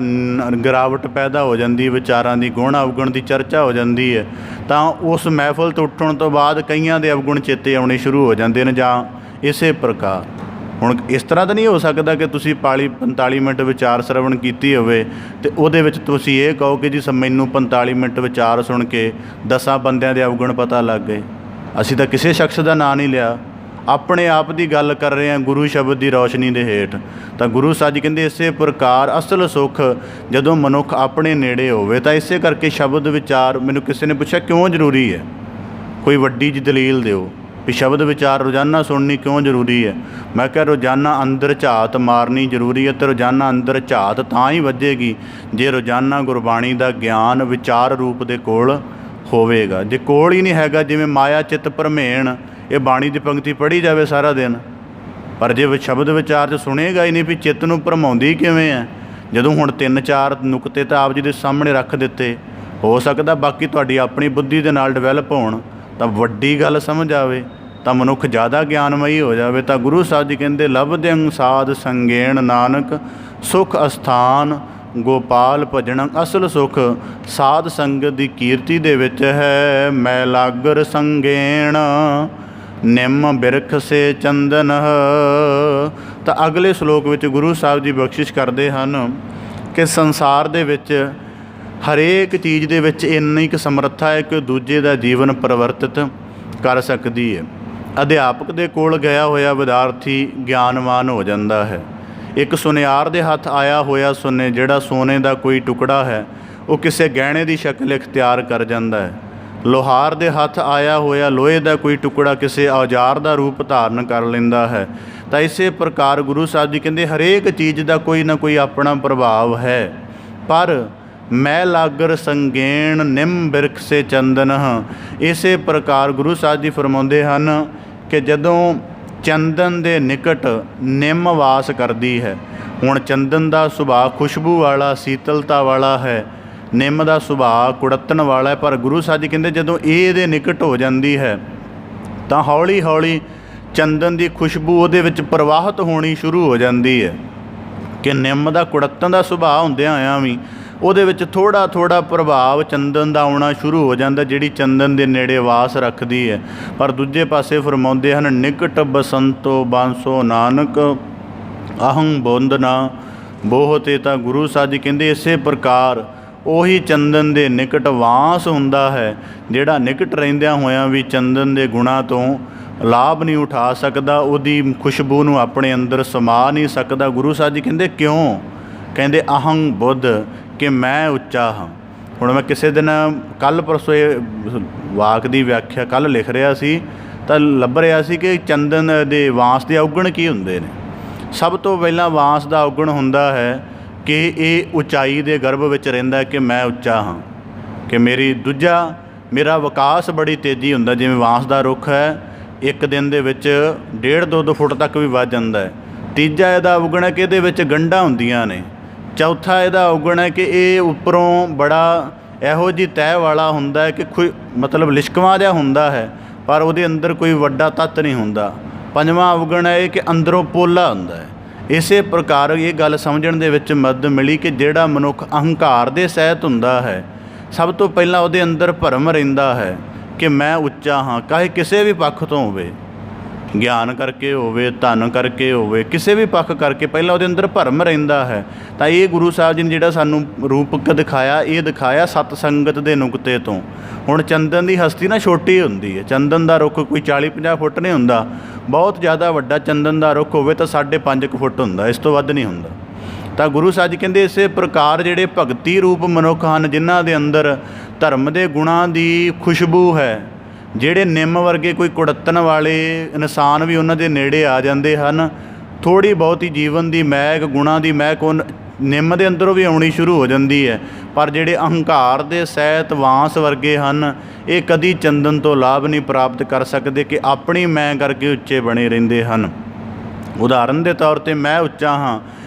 ਗਿਰਾਵਟ ਪੈਦਾ ਹੋ ਜਾਂਦੀ, ਵਿਚਾਰਾਂ ਦੀ ਗੁਣ ਅਵਗੁਣ ਦੀ ਚਰਚਾ ਹੋ ਜਾਂਦੀ ਹੈ। ਤਾਂ ਉਸ ਮਹਿਫਲ ਤੋਂ ਉੱਠਣ ਤੋਂ ਬਾਅਦ ਕਈਆਂ ਦੇ ਅਵਗੁਣ ਚੇਤੇ ਆਉਣੇ ਸ਼ੁਰੂ ਹੋ ਜਾਂਦੇ ਨੇ। ਜਾਂ ਇਸੇ ਪ੍ਰਕਾਰ ਹੁਣ ਇਸ ਤਰ੍ਹਾਂ ਤਾਂ ਨਹੀਂ ਹੋ ਸਕਦਾ ਕਿ ਤੁਸੀਂ 45 ਮਿੰਟ ਵਿਚਾਰ ਸ਼ਰਵਣ ਕੀਤੀ ਹੋਵੇ ਅਤੇ ਉਹਦੇ ਵਿੱਚ ਤੁਸੀਂ ਇਹ ਕਹੋ ਕਿ ਜੀ ਮੈਨੂੰ 45 ਮਿੰਟ ਵਿਚਾਰ ਸੁਣ ਕੇ 10 ਬੰਦਿਆਂ ਦੇ ਅਵਗੁਣ ਪਤਾ ਲੱਗ ਗਏ। ਅਸੀਂ ਤਾਂ ਕਿਸੇ ਸ਼ਖਸ ਦਾ ਨਾਂ ਨਹੀਂ ਲਿਆ, ਆਪਣੇ ਆਪ ਦੀ ਗੱਲ ਕਰ ਰਹੇ ਹਾਂ ਗੁਰੂ ਸ਼ਬਦ ਦੀ ਰੌਸ਼ਨੀ ਦੇ ਹੇਠ। ਤਾਂ ਗੁਰੂ ਸਾਹਿਬ ਜੀ ਕਹਿੰਦੇ ਇਸੇ ਪ੍ਰਕਾਰ ਅਸਲ ਸੁੱਖ ਜਦੋਂ ਮਨੁੱਖ ਆਪਣੇ ਨੇੜੇ ਹੋਵੇ। ਤਾਂ ਇਸੇ ਕਰਕੇ ਸ਼ਬਦ ਵਿਚਾਰ, ਮੈਨੂੰ ਕਿਸੇ ਨੇ ਪੁੱਛਿਆ ਕਿਉਂ ਜ਼ਰੂਰੀ ਹੈ, ਕੋਈ ਵੱਡੀ ਜਿਹੀ ਦਲੀਲ ਦਿਓ ਵੀ ਸ਼ਬਦ ਵਿਚਾਰ ਰੋਜ਼ਾਨਾ ਸੁਣਨੀ ਕਿਉਂ ਜ਼ਰੂਰੀ ਹੈ। ਮੈਂ ਕਿਹਾ ਰੋਜ਼ਾਨਾ ਅੰਦਰ ਝਾਤ ਮਾਰਨੀ ਜ਼ਰੂਰੀ ਹੈ, ਅਤੇ ਰੋਜ਼ਾਨਾ ਅੰਦਰ ਝਾਤ ਤਾਂ ਹੀ ਵੱਜੇਗੀ ਜੇ ਰੋਜ਼ਾਨਾ ਗੁਰਬਾਣੀ ਦਾ ਗਿਆਨ ਵਿਚਾਰ ਰੂਪ ਦੇ ਕੋਲ ਹੋਵੇਗਾ। ਜੇ ਕੋਲ ਹੀ ਨਹੀਂ ਹੈਗਾ, ਜਿਵੇਂ ਮਾਇਆ ਚਿੱਤ ਭਰਮੇਣ, ਇਹ ਬਾਣੀ ਦੀ ਪੰਕਤੀ ਪੜ੍ਹੀ ਜਾਵੇ ਸਾਰਾ ਦਿਨ, ਪਰ ਜੇ ਸ਼ਬਦ ਵਿਚਾਰ 'ਚ ਸੁਣੇਗਾ ਹੀ ਨਹੀਂ ਵੀ ਚਿੱਤ ਨੂੰ ਭਰਮਾਉਂਦੀ ਕਿਵੇਂ ਹੈ। ਜਦੋਂ ਹੁਣ 3-4 ਨੁਕਤੇ ਤਾਂ ਆਪ ਜੀ ਦੇ ਸਾਹਮਣੇ ਰੱਖ ਦਿੱਤੇ, ਹੋ ਸਕਦਾ ਬਾਕੀ ਤੁਹਾਡੀ ਆਪਣੀ ਬੁੱਧੀ ਦੇ ਨਾਲ ਡਿਵੈਲਪ ਹੋਣ ਤਾਂ ਵੱਡੀ ਗੱਲ ਸਮਝ ਆਵੇ, ਤਾਂ ਮਨੁੱਖ ਜ਼ਿਆਦਾ ਗਿਆਨਮਈ ਹੋ ਜਾਵੇ। ਤਾਂ ਗੁਰੂ ਸਾਹਿਬ ਜੀ ਕਹਿੰਦੇ ਲੱਭਦਿਆਂ ਸਾਧ ਸੰਗੇਣ ਨਾਨਕ, ਸੁਖ ਅਸਥਾਨ ਗੋਪਾਲ ਭਜਣ। ਅਸਲ ਸੁੱਖ ਸਾਧ ਸੰਗਤ ਦੀ ਕੀਰਤੀ ਦੇ ਵਿੱਚ ਹੈ। ਮੈਂ ਲਾਗਰ ਸੰਗੇਣ ਨਿੰਮ ਬਿਰਖ ਸੇ ਚੰਦਨ। ਤਾਂ ਅਗਲੇ ਸ਼ਲੋਕ ਵਿੱਚ ਗੁਰੂ ਸਾਹਿਬ ਜੀ ਬਖਸ਼ਿਸ਼ ਕਰਦੇ ਹਨ ਕਿ ਸੰਸਾਰ ਦੇ ਵਿੱਚ ਹਰੇਕ ਚੀਜ਼ ਦੇ ਵਿੱਚ ਇੰਨੀ ਕੁ ਸਮਰੱਥਾ ਹੈ ਕਿ ਦੂਜੇ ਦਾ ਜੀਵਨ ਪਰਿਵਰਤਿਤ ਕਰ ਸਕਦੀ ਹੈ। ਅਧਿਆਪਕ ਦੇ ਕੋਲ ਗਿਆ ਹੋਇਆ ਵਿਦਿਆਰਥੀ ਗਿਆਨਵਾਨ ਹੋ ਜਾਂਦਾ ਹੈ। ਇੱਕ ਸੁਨਿਆਰ ਦੇ ਹੱਥ ਆਇਆ ਹੋਇਆ ਜਿਹੜਾ ਸੋਨੇ ਦਾ ਕੋਈ ਟੁਕੜਾ ਹੈ, ਉਹ ਕਿਸੇ ਗਹਿਣੇ ਦੀ ਸ਼ਕਲ ਇਖਤਿਆਰ ਕਰ ਜਾਂਦਾ ਹੈ। ਲੋਹਾਰ ਦੇ ਹੱਥ ਆਇਆ ਹੋਇਆ ਲੋਹੇ ਦਾ ਕੋਈ ਟੁਕੜਾ ਕਿਸੇ ਔਜ਼ਾਰ ਦਾ ਰੂਪ ਧਾਰਨ ਕਰ ਲੈਂਦਾ ਹੈ। ਤਾਂ ਇਸੇ ਪ੍ਰਕਾਰ ਗੁਰੂ ਸਾਹਿਬ ਜੀ ਕਹਿੰਦੇ ਹਰੇਕ ਚੀਜ਼ ਦਾ ਕੋਈ ਨਾ ਕੋਈ ਆਪਣਾ ਪ੍ਰਭਾਵ ਹੈ। ਪਰ ਮੈਂ ਲਾਗਰ ਸੰਗੇਣ ਨਿੰਮ ਬਿਰਖ ਸੇ ਚੰਦਨ। ਇਸੇ ਪ੍ਰਕਾਰ ਗੁਰੂ ਸਾਹਿਬ ਜੀ ਫਰਮਾਉਂਦੇ ਹਨ ਕਿ ਜਦੋਂ ਚੰਦਨ ਦੇ ਨਿਕਟ ਨਿੰਮ ਵਾਸ ਕਰਦੀ ਹੈ, ਹੁਣ ਚੰਦਨ ਦਾ ਸੁਭਾਅ ਖੁਸ਼ਬੂ ਵਾਲਾ, ਸੀਤਲਤਾ ਵਾਲਾ ਹੈ, ਨਿੰਮ ਦਾ ਸੁਭਾਅ ਕੁੜੱਤਣ ਵਾਲਾ ਹੈ। ਪਰ ਗੁਰੂ ਸਾਹਿਬ ਜੀ ਕਹਿੰਦੇ ਜਦੋਂ ਇਹ ਇਹਦੇ ਨਿਕਟ ਹੋ ਜਾਂਦੀ ਹੈ ਤਾਂ ਹੌਲੀ ਹੌਲੀ ਚੰਦਨ ਦੀ ਖੁਸ਼ਬੂ ਉਹਦੇ ਵਿੱਚ ਪ੍ਰਵਾਹਿਤ ਹੋਣੀ ਸ਼ੁਰੂ ਹੋ ਜਾਂਦੀ ਹੈ ਕਿ ਨਿੰਮ ਦਾ ਕੁੜੱਤਣ ਦਾ ਸੁਭਾਅ ਹੁੰਦਿਆਂ ਹੋਇਆਂ ਵੀ ਉਹਦੇ ਵਿੱਚ ਥੋੜ੍ਹਾ ਥੋੜ੍ਹਾ ਪ੍ਰਭਾਵ ਚੰਦਨ ਦਾ ਆਉਣਾ ਸ਼ੁਰੂ ਹੋ ਜਾਂਦਾ, ਜਿਹੜੀ ਚੰਦਨ ਦੇ ਨੇੜੇ ਵਾਸ ਰੱਖਦੀ ਹੈ। ਪਰ ਦੂਜੇ ਪਾਸੇ ਫਰਮਾਉਂਦੇ ਹਨ ਨਿਕਟ ਬਸੰਤੋ ਬਾਂਸੋ ਨਾਨਕ ਅਹੰ ਬੋਂਦਨਾ ਬੋਹ। ਤੇ ਤਾਂ ਗੁਰੂ ਸਾਹਿਬ ਜੀ ਕਹਿੰਦੇ ਇਸੇ ਪ੍ਰਕਾਰ ਉਹੀ ਚੰਦਨ ਦੇ ਨਿਕਟ ਵਾਸ ਹੁੰਦਾ ਹੈ, ਜਿਹੜਾ ਨਿਕਟ ਰਹਿੰਦਿਆਂ ਹੋਇਆਂ ਵੀ ਚੰਦਨ ਦੇ ਗੁਣਾਂ ਤੋਂ ਲਾਭ ਨਹੀਂ ਉਠਾ ਸਕਦਾ, ਉਹਦੀ ਖੁਸ਼ਬੂ ਨੂੰ ਆਪਣੇ ਅੰਦਰ ਸਮਾ ਨਹੀਂ ਸਕਦਾ। ਗੁਰੂ ਸਾਹਿਬ ਜੀ ਕਹਿੰਦੇ ਕਿਉਂ? ਕਹਿੰਦੇ ਅਹੰ ਬੁੱਧ, ਕਿ ਮੈਂ ਉੱਚਾ ਹਾਂ। ਹੁਣ ਮੈਂ ਕਿਸੇ ਦਿਨ ਕੱਲ੍ਹ ਪਰਸੋਂ ਇਹ ਵਾਕ ਦੀ ਵਿਆਖਿਆ ਕੱਲ੍ਹ ਲਿਖ ਰਿਹਾ ਸੀ ਤਾਂ ਲੱਭ ਰਿਹਾ ਸੀ ਕਿ ਚੰਦਨ ਦੇ ਵਾਂਸ ਦੇ ਔਗਣ ਕੀ ਹੁੰਦੇ ਨੇ। ਸਭ ਤੋਂ ਪਹਿਲਾਂ ਵਾਂਸ ਦਾ ਔਗਣ ਹੁੰਦਾ ਹੈ ਕਿ ਇਹ ਉਚਾਈ ਦੇ ਗਰਭ ਵਿੱਚ ਰਹਿੰਦਾ ਕਿ ਮੈਂ ਉੱਚਾ ਹਾਂ, ਕਿ ਦੂਜਾ ਮੇਰਾ ਵਿਕਾਸ ਬੜੀ ਤੇਜ਼ੀ ਹੁੰਦਾ। ਜਿਵੇਂ ਵਾਂਸ ਦਾ ਰੁੱਖ ਹੈ, ਇੱਕ ਦਿਨ ਦੇ ਵਿੱਚ 1.5-2 ਫੁੱਟ ਤੱਕ ਵੀ ਵੱਧ ਜਾਂਦਾ ਹੈ। ਤੀਜਾ ਇਹਦਾ ਔਗਣ ਹੈ ਕਿ ਇਹਦੇ ਵਿੱਚ ਗੰਢਾਂ ਹੁੰਦੀਆਂ ਨੇ। ਚੌਥਾ ਇਹਦਾ ਔਗਣ ਹੈ ਕਿ ਇਹ ਉੱਪਰੋਂ ਬੜਾ ਇਹੋ ਜਿਹੀ ਤਹਿ ਵਾਲਾ ਹੁੰਦਾ ਹੈ ਕਿ ਮਤਲਬ ਲਿਸ਼ਕਵਾਂ ਜਿਹਾ ਹੁੰਦਾ ਹੈ, ਪਰ ਉਹਦੇ ਅੰਦਰ ਕੋਈ ਵੱਡਾ ਤੱਤ ਨਹੀਂ ਹੁੰਦਾ। ਪੰਜਵਾਂ ਔਗਣ ਹੈ ਕਿ ਅੰਦਰੋਂ ਪੋਲਾ ਹੁੰਦਾ ਹੈ। ਇਸੇ ਪ੍ਰਕਾਰ ਇਹ ਗੱਲ ਸਮਝਣ ਦੇ ਵਿੱਚ ਮਦਦ ਮਿਲੀ ਕਿ ਜਿਹੜਾ ਮਨੁੱਖ ਅਹੰਕਾਰ ਦੇ ਸਹਿਤ ਹੁੰਦਾ ਹੈ, ਸਭ ਤੋਂ ਪਹਿਲਾਂ ਉਹਦੇ ਅੰਦਰ ਭਰਮ ਰਹਿੰਦਾ ਹੈ ਕਿ ਮੈਂ ਉੱਚਾ ਹਾਂ, ਚਾਹੇ ਕਿਸੇ ਵੀ ਪੱਖ ਤੋਂ ਹੋਵੇ, ਗਿਆਨ ਕਰਕੇ ਹੋਵੇ, ਧਨ ਕਰਕੇ ਹੋਵੇ, ਕਿਸੇ ਵੀ ਪੱਖ ਕਰਕੇ ਪਹਿਲਾਂ ਉਹਦੇ ਅੰਦਰ ਭਰਮ ਰਹਿੰਦਾ ਹੈ। ਤਾਂ ਇਹ ਗੁਰੂ ਸਾਹਿਬ ਜੀ ਨੇ ਜਿਹੜਾ ਸਾਨੂੰ ਰੂਪਕ ਦਿਖਾਇਆ, ਇਹ ਦਿਖਾਇਆ ਸਤ ਸੰਗਤ ਦੇ ਨੁਕਤੇ ਤੋਂ। ਹੁਣ ਚੰਦਨ ਦੀ ਹਸਤੀ ਨਾ ਛੋਟੀ ਹੁੰਦੀ ਹੈ। ਚੰਦਨ ਦਾ ਰੁੱਖ ਕੋਈ 40-50 ਫੁੱਟ ਨਹੀਂ ਹੁੰਦਾ। ਬਹੁਤ ਜ਼ਿਆਦਾ ਵੱਡਾ ਚੰਦਨ ਦਾ ਰੁੱਖ ਹੋਵੇ ਤਾਂ 5.5 ਫੁੱਟ ਹੁੰਦਾ, ਇਸ ਤੋਂ ਵੱਧ ਨਹੀਂ ਹੁੰਦਾ। ਤਾਂ ਗੁਰੂ ਸਾਹਿਬ ਜੀ ਕਹਿੰਦੇ ਇਸੇ ਪ੍ਰਕਾਰ ਜਿਹੜੇ ਭਗਤੀ ਰੂਪ ਮਨੁੱਖ ਹਨ, ਜਿਨ੍ਹਾਂ ਦੇ ਅੰਦਰ ਧਰਮ ਦੇ ਗੁਣਾਂ ਦੀ ਖੁਸ਼ਬੂ ਹੈ, ਜਿਹੜੇ ਨਿੰਮ ਵਰਗੇ ਕੋਈ ਕੁੜੱਤਣ ਵਾਲੇ ਇਨਸਾਨ ਵੀ ਉਹਨਾਂ ਦੇ ਨੇੜੇ ਆ ਜਾਂਦੇ ਹਨ। ਥੋੜ੍ਹੀ ਬਹੁਤੀ ਜੀਵਨ ਦੀ ਮਹਿਕ, ਗੁਣਾਂ ਦੀ ਮਹਿਕ ਉਹ ਨਿੰਮ ਦੇ ਅੰਦਰੋਂ ਵੀ ਆਉਣੀ ਸ਼ੁਰੂ ਹੋ ਜਾਂਦੀ ਹੈ। ਪਰ ਜਿਹੜੇ ਅਹੰਕਾਰ ਦੇ ਸਹਿਤ ਵਾਂਸ ਵਰਗੇ ਹਨ, ਇਹ ਕਦੀ ਚੰਦਨ ਤੋਂ ਲਾਭ ਨਹੀਂ ਪ੍ਰਾਪਤ ਕਰ ਸਕਦੇ, ਕਿ ਆਪਣੀ ਮੈਂ ਕਰਕੇ ਉੱਚੇ ਬਣੇ ਰਹਿੰਦੇ ਹਨ। ਉਦਾਹਰਨ ਦੇ ਤੌਰ 'ਤੇ ਮੈਂ ਉੱਚਾ ਹਾਂ,